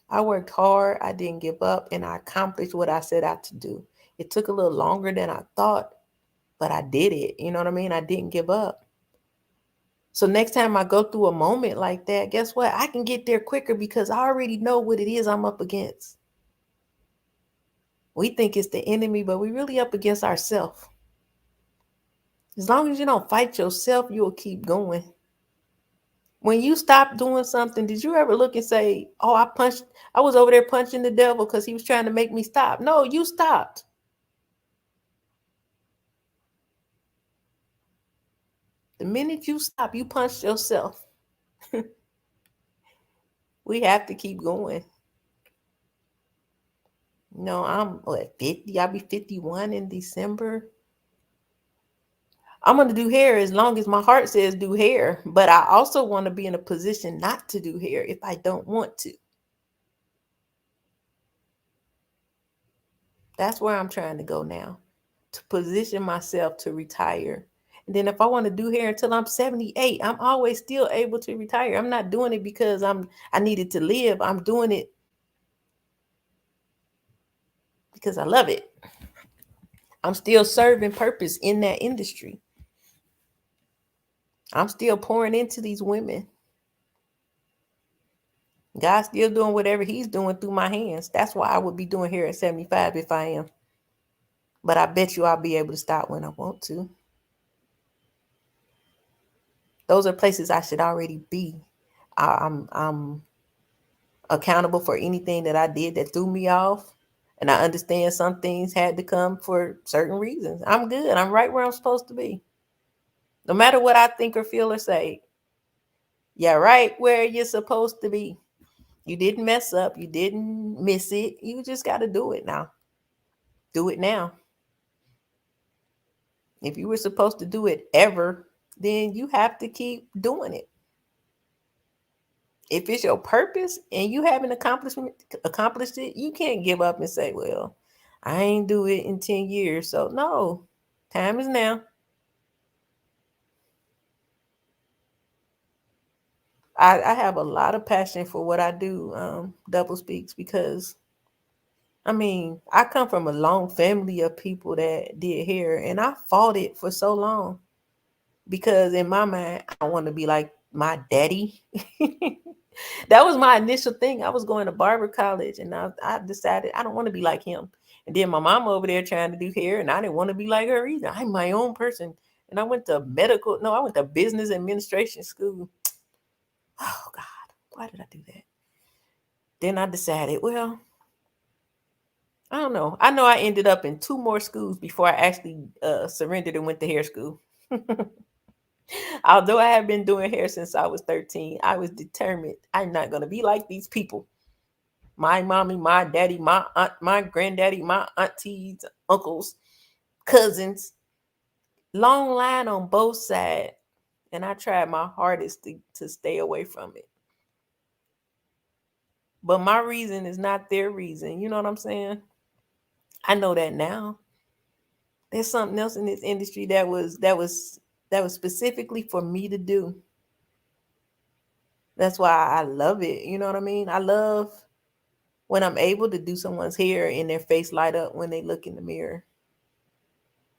S1: I worked hard, I didn't give up, and I accomplished what I set out to do. It took a little longer than I thought, but I did it. You know what I mean? I didn't give up. So next time I go through a moment like that, guess what? I can get there quicker because I already know what it is I'm up against. We think it's the enemy, but we really up against ourselves. As long as you don't fight yourself, you'll keep going. When you stop doing something, did you ever look and say, "Oh, I was over there punching the devil because he was trying to make me stop"? No, you stopped. The minute you stop, you punched yourself. We have to keep going. No, I'm 50. I'll be 51 in December. I'm going to do hair as long as my heart says do hair, but I also want to be in a position not to do hair if I don't want to. That's where I'm trying to go now, to position myself to retire. And then if I want to do hair until I'm 78, I'm always still able to retire. I'm not doing it because I needed to live. I'm doing it because I love it. I'm still serving purpose in that industry. I'm still pouring into these women. God's still doing whatever he's doing through my hands. That's why I would be doing hair at 75 if I am. But I bet you I'll be able to stop when I want to. Those are places I should already be. I'm accountable for anything that I did that threw me off. And I understand some things had to come for certain reasons. I'm good. I'm right where I'm supposed to be. No matter what I think or feel or say. Yeah, right where you're supposed to be. You didn't mess up. You didn't miss it. You just got to do it now. Do it now. If you were supposed to do it ever, then you have to keep doing it. If it's your purpose and you haven't accomplished it, you can't give up and say, "Well, I ain't do it in 10 years." So no, time is now. I have a lot of passion for what I do, double speaks, because I come from a long family of people that did hair, and I fought it for so long because in my mind, I want to be like my daddy. That was my initial thing. I was going to barber college, and I decided I don't want to be like him. And then my mom over there trying to do hair, and I didn't want to be like her either. I'm my own person. And I went to I went to business administration school. Oh God, why did I do that? Then I decided, well, I don't know. I know I ended up in two more schools before I actually surrendered and went to hair school. Although I have been doing hair since I was 13, I was determined I'm not going to be like these people. My mommy, my daddy, my aunt, my granddaddy, my aunties, uncles, cousins. Long line on both sides. And I tried my hardest to stay away from it. But my reason is not their reason. You know what I'm saying? I know that now. There's something else in this industry that was specifically for me to do. That's why I love it. You know what I mean? I love when I'm able to do someone's hair and their face light up when they look in the mirror.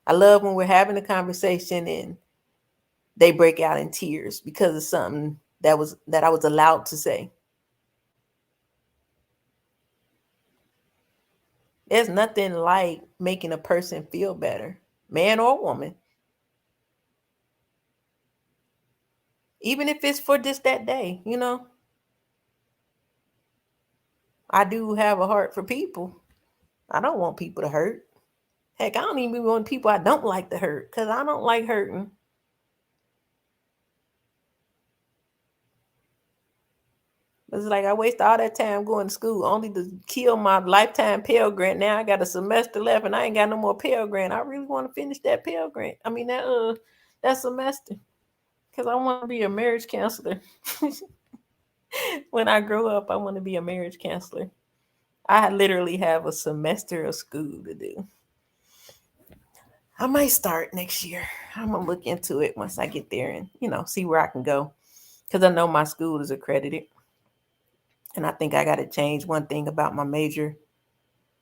S1: I love when we're having a conversation and they break out in tears because of something that I was allowed to say. There's nothing like making a person feel better, man or woman, even if it's for just that day. I do have a heart for people. I don't want people to hurt. Heck, I don't even want people I don't like to hurt because I don't like hurting. It's like I wasted all that time going to school only to kill my lifetime Pell Grant. Now I got a semester left and I ain't got no more Pell Grant. I really want to finish that Pell Grant. That semester. Because I want to be a marriage counselor. When I grow up, I want to be a marriage counselor. I literally have a semester of school to do. I might start next year. I'm gonna look into it once I get there and see where I can go. Because I know my school is accredited, and I think I got to change one thing about my major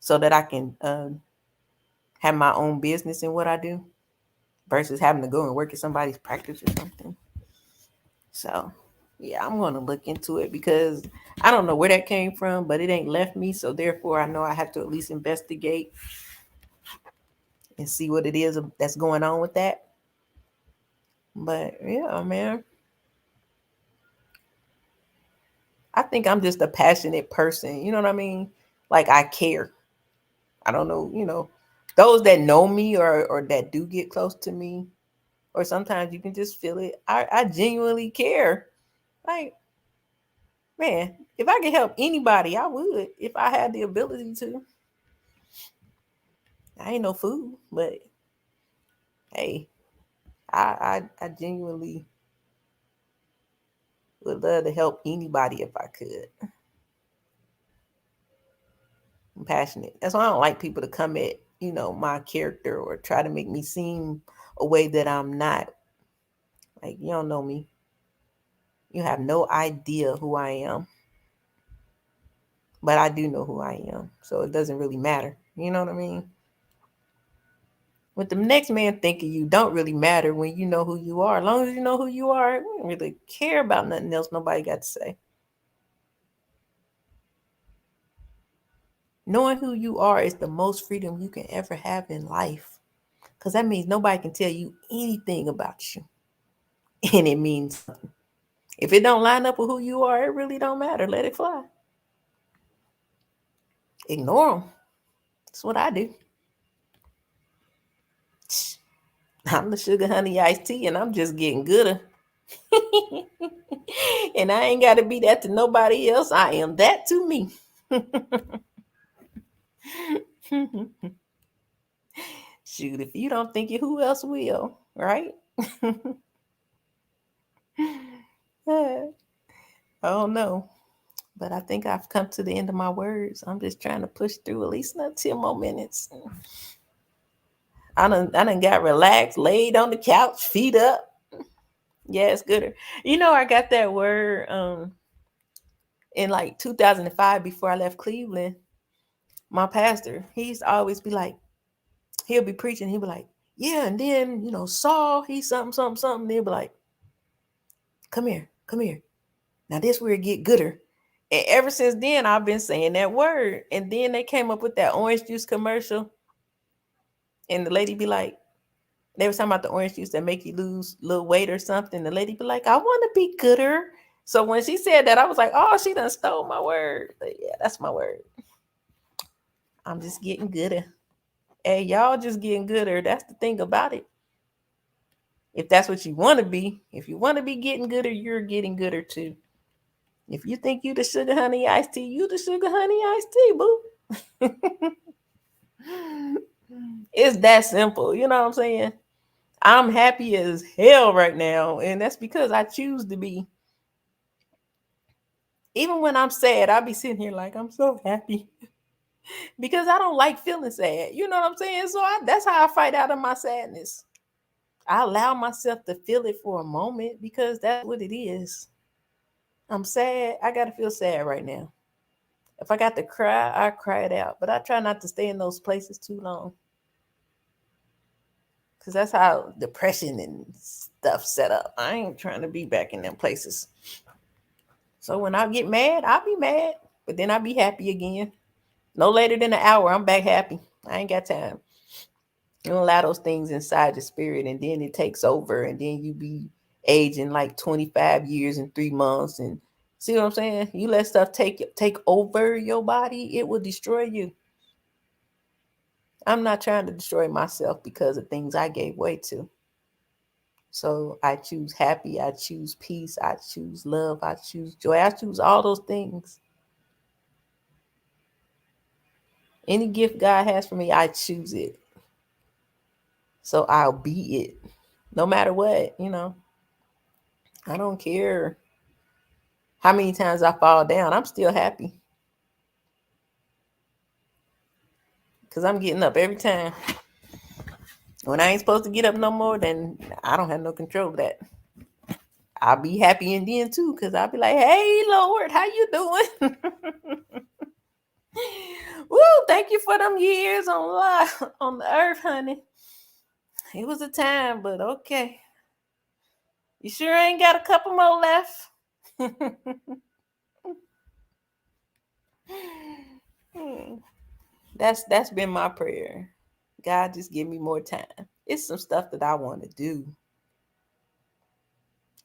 S1: so that I can have my own business in what I do versus having to go and work at somebody's practice or something. So, yeah, I'm going to look into it because I don't know where that came from, but it ain't left me. So, therefore, I know I have to at least investigate and see what it is that's going on with that. But, yeah, man, I think I'm just a passionate person. You know what I mean? Like, I care. I don't know, those that know me or that do get close to me, or sometimes you can just feel it. I genuinely care. Like, man, if I could help anybody, I would if I had the ability to. I ain't no fool, but hey, I genuinely would love to help anybody if I could. I'm passionate. That's why I don't like people to come at, my character or try to make me seem a way that I'm not. Like, you don't know me. You have no idea who I am. But I do know who I am. So it doesn't really matter. You know what I mean? What the next man think of you don't really matter when you know who you are. As long as you know who you are, we don't really care about nothing else nobody got to say. Knowing who you are is the most freedom you can ever have in life. Because that means nobody can tell you anything about you. And it means something. If it don't line up with who you are, it really don't matter. Let it fly. Ignore them. That's what I do. I'm the sugar honey iced tea and I'm just getting gooder. And I ain't got to be that to nobody else. I am that to me. Shoot, if you don't think it, who else will? Right? I don't know. But I think I've come to the end of my words. I'm just trying to push through at least another 10 more minutes. I done got relaxed, laid on the couch, feet up. Yeah, it's gooder. I got that word in like 2005 before I left Cleveland. My pastor, he used to always be like, he'll be preaching, he'll be like, yeah, and then, Saul, he's something, something, something. They'll be like, come here, come here. Now this where it get gooder. And ever since then, I've been saying that word. And then they came up with that orange juice commercial. And the lady be like, they was talking about the orange juice that make you lose a little weight or something. The lady be like, I want to be gooder. So when she said that, I was like, oh, she done stole my word. But yeah, that's my word. I'm just getting gooder. Hey, y'all just getting gooder. That's the thing about it. If that's what you want to be, if you want to be getting gooder, you're getting gooder too. If you think you the sugar honey iced tea, you the sugar honey iced tea, boo. It's that simple. You know what I'm saying? I'm happy as hell right now. And that's because I choose to be. Even when I'm sad, I'll be sitting here like, I'm so happy. Because I don't like feeling sad. You know what I'm saying? So that's how I fight out of my sadness. I allow myself to feel it for a moment because that's what it is. I'm sad. I got to feel sad right now. If I got to cry, I cry it out. But I try not to stay in those places too long. Because that's how depression and stuff set up. I ain't trying to be back in them places. So when I get mad, I'll be mad. But then I'll be happy again. No later than an hour, I'm back happy. I ain't got time. You don't allow those things inside your spirit, and then it takes over, and then you be aging like 25 years and 3 months. And see what I'm saying? You let stuff take over your body, it will destroy you. I'm not trying to destroy myself because of things I gave way to. So I choose happy, I choose peace, I choose love, I choose joy, I choose all those things. Any gift God has for me, I choose it. So I'll be it. No matter what. I don't care how many times I fall down. I'm still happy because I'm getting up every time. When I ain't supposed to get up no more, then I don't have no control of that. I'll be happy in the end too, because I'll be like, hey Lord, how you doing? Woo, thank you for them years on the earth, honey. It was a time, but okay. You sure ain't got a couple more left? That's been my prayer. God, just give me more time. It's some stuff that I want to do.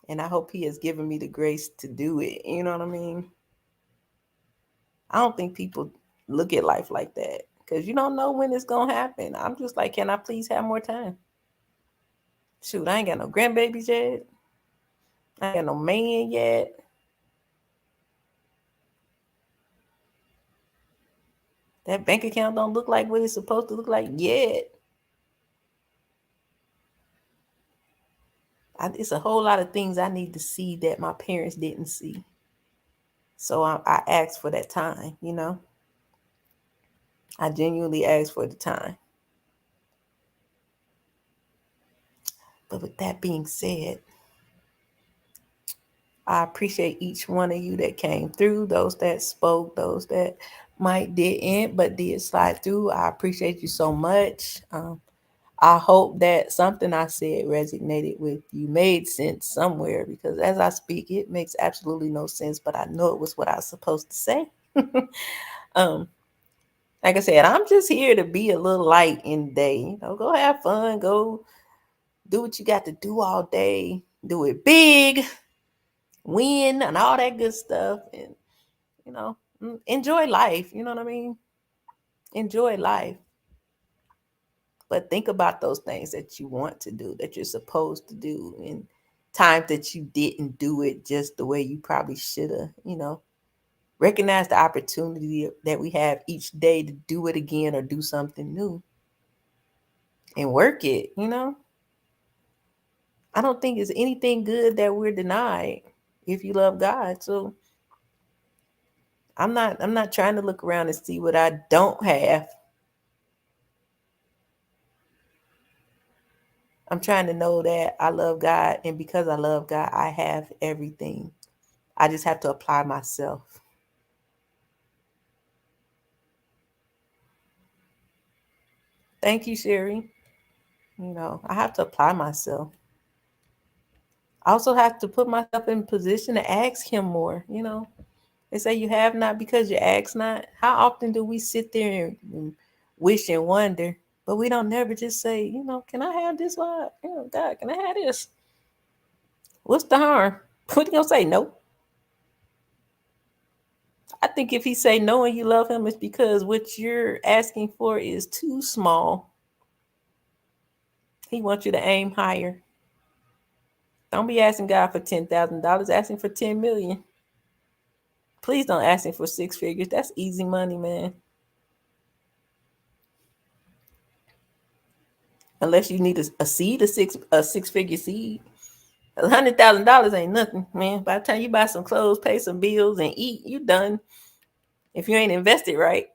S1: And I hope He has given me the grace to do it. You know what I mean? I don't think people look at life like that because you don't know when it's going to happen. I'm just like, can I please have more time? Shoot, I ain't got no grandbabies yet. I ain't got no man yet. That bank account don't look like what it's supposed to look like yet. It's a whole lot of things I need to see that my parents didn't see. So I asked for that time, you know. I genuinely asked for the time. But with that being said, I appreciate each one of you that came through, those that spoke, those that might didn't, but did slide through. I appreciate you so much. I hope that something I said resonated with you, made sense somewhere, because as I speak, it makes absolutely no sense, but I know it was what I was supposed to say. um, like I said, I'm just here to be a little light in the day. You know, go have fun, go do what you got to do all day, do it big, win, and all that good stuff, and you know, enjoy life. You know what I mean? Enjoy life. But think about those things that you want to do, that you're supposed to do, and times that you didn't do it just the way you probably should have. You know, recognize the opportunity that we have each day to do it again or do something new and work it. You know, I don't think it's anything good that we're denied if you love God. So I'm not trying to look around and see what I don't have. I'm trying to know that I love God, and because I love God, I have everything. I just have to apply myself. Thank you, Sherry. You know, I have to apply myself. I also have to put myself in position to ask Him more. You know, they say you have not because you ask not. How often do we sit there and wish and wonder, but we don't never just say, you know, can I have this? Lord? You know, God, can I have this? What's the harm? What you gonna say? No. I think if He say no and you love Him, it's because what you're asking for is too small. He wants you to aim higher. Don't be asking God for $10,000. Asking for 10 million. Please don't ask Him for six figures. That's easy money, man. Unless you need a seed, a six figure seed. $100,000 ain't nothing, man. By the time you buy some clothes, pay some bills, and eat, you done. If you ain't invested right,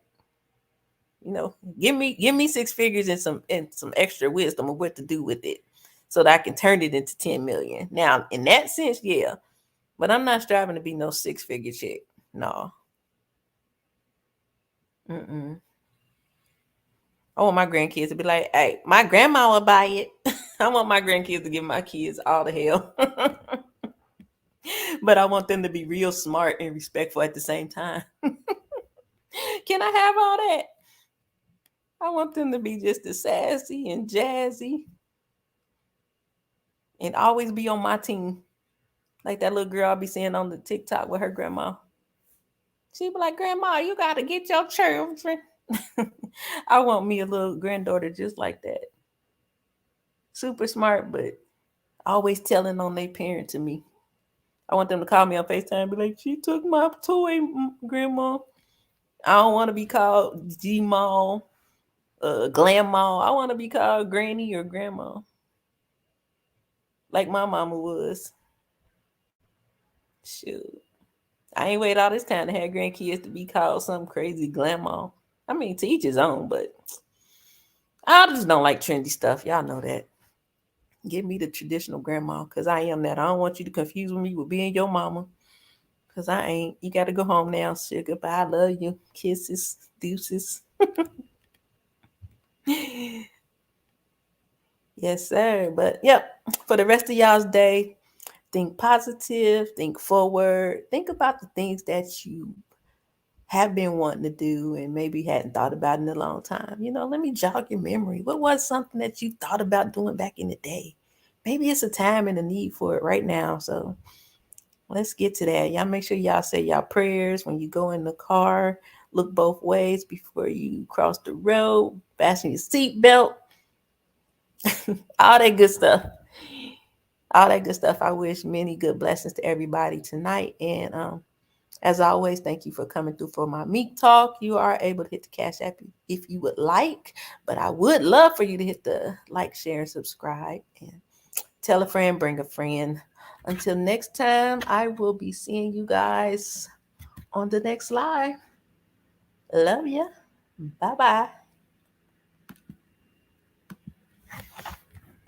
S1: you know, give me six figures and some extra wisdom of what to do with it, so that I can turn it into 10 million. Now, in that sense, yeah. But I'm not striving to be no six figure chick. No. Mm-mm. I want my grandkids to be like, hey, my grandma will buy it. I want my grandkids to give my kids all the hell. But I want them to be real smart and respectful at the same time. Can I have all that? I want them to be just as sassy and jazzy and always be on my team. Like that little girl I'll be seeing on the TikTok with her grandma. She be like, Grandma, you got to get your children. I want me a little granddaughter just like that. Super smart, but always telling on their parent to me. I want them to call me on FaceTime and be like, she took my toy, Grandma. I don't want to be called G-Mall, Glam-Mall. I want to be called Granny or Grandma. Like my mama was. Shoot. I ain't wait all this time to have grandkids to be called some crazy grandma. I mean, to each his own, but I just don't like trendy stuff. Y'all know that. Give me the traditional grandma, because I am that. I don't want you to confuse me with being your mama, because I ain't. You got to go home now, sugar. Bye. I love you. Kisses. Deuces. Yes, sir. But yep, for the rest of y'all's day, think positive, think forward, think about the things that you have been wanting to do and maybe hadn't thought about in a long time. Let me jog your memory. What was something that you thought about doing back in the day? Maybe it's a time and a need for it right now. So let's get to that. Y'all make sure y'all say y'all prayers when you go in the car. Look both ways before you cross the road. Fasten your seatbelt. All that good stuff. All that good stuff. I wish many good blessings to everybody tonight. And as always, thank you for coming through for my Meek Talk. You are able to hit the Cash App if you would like, but I would love for you to hit the like, share, and subscribe. And tell a friend, bring a friend. Until next time, I will be seeing you guys on the next live. Love ya. Bye-bye.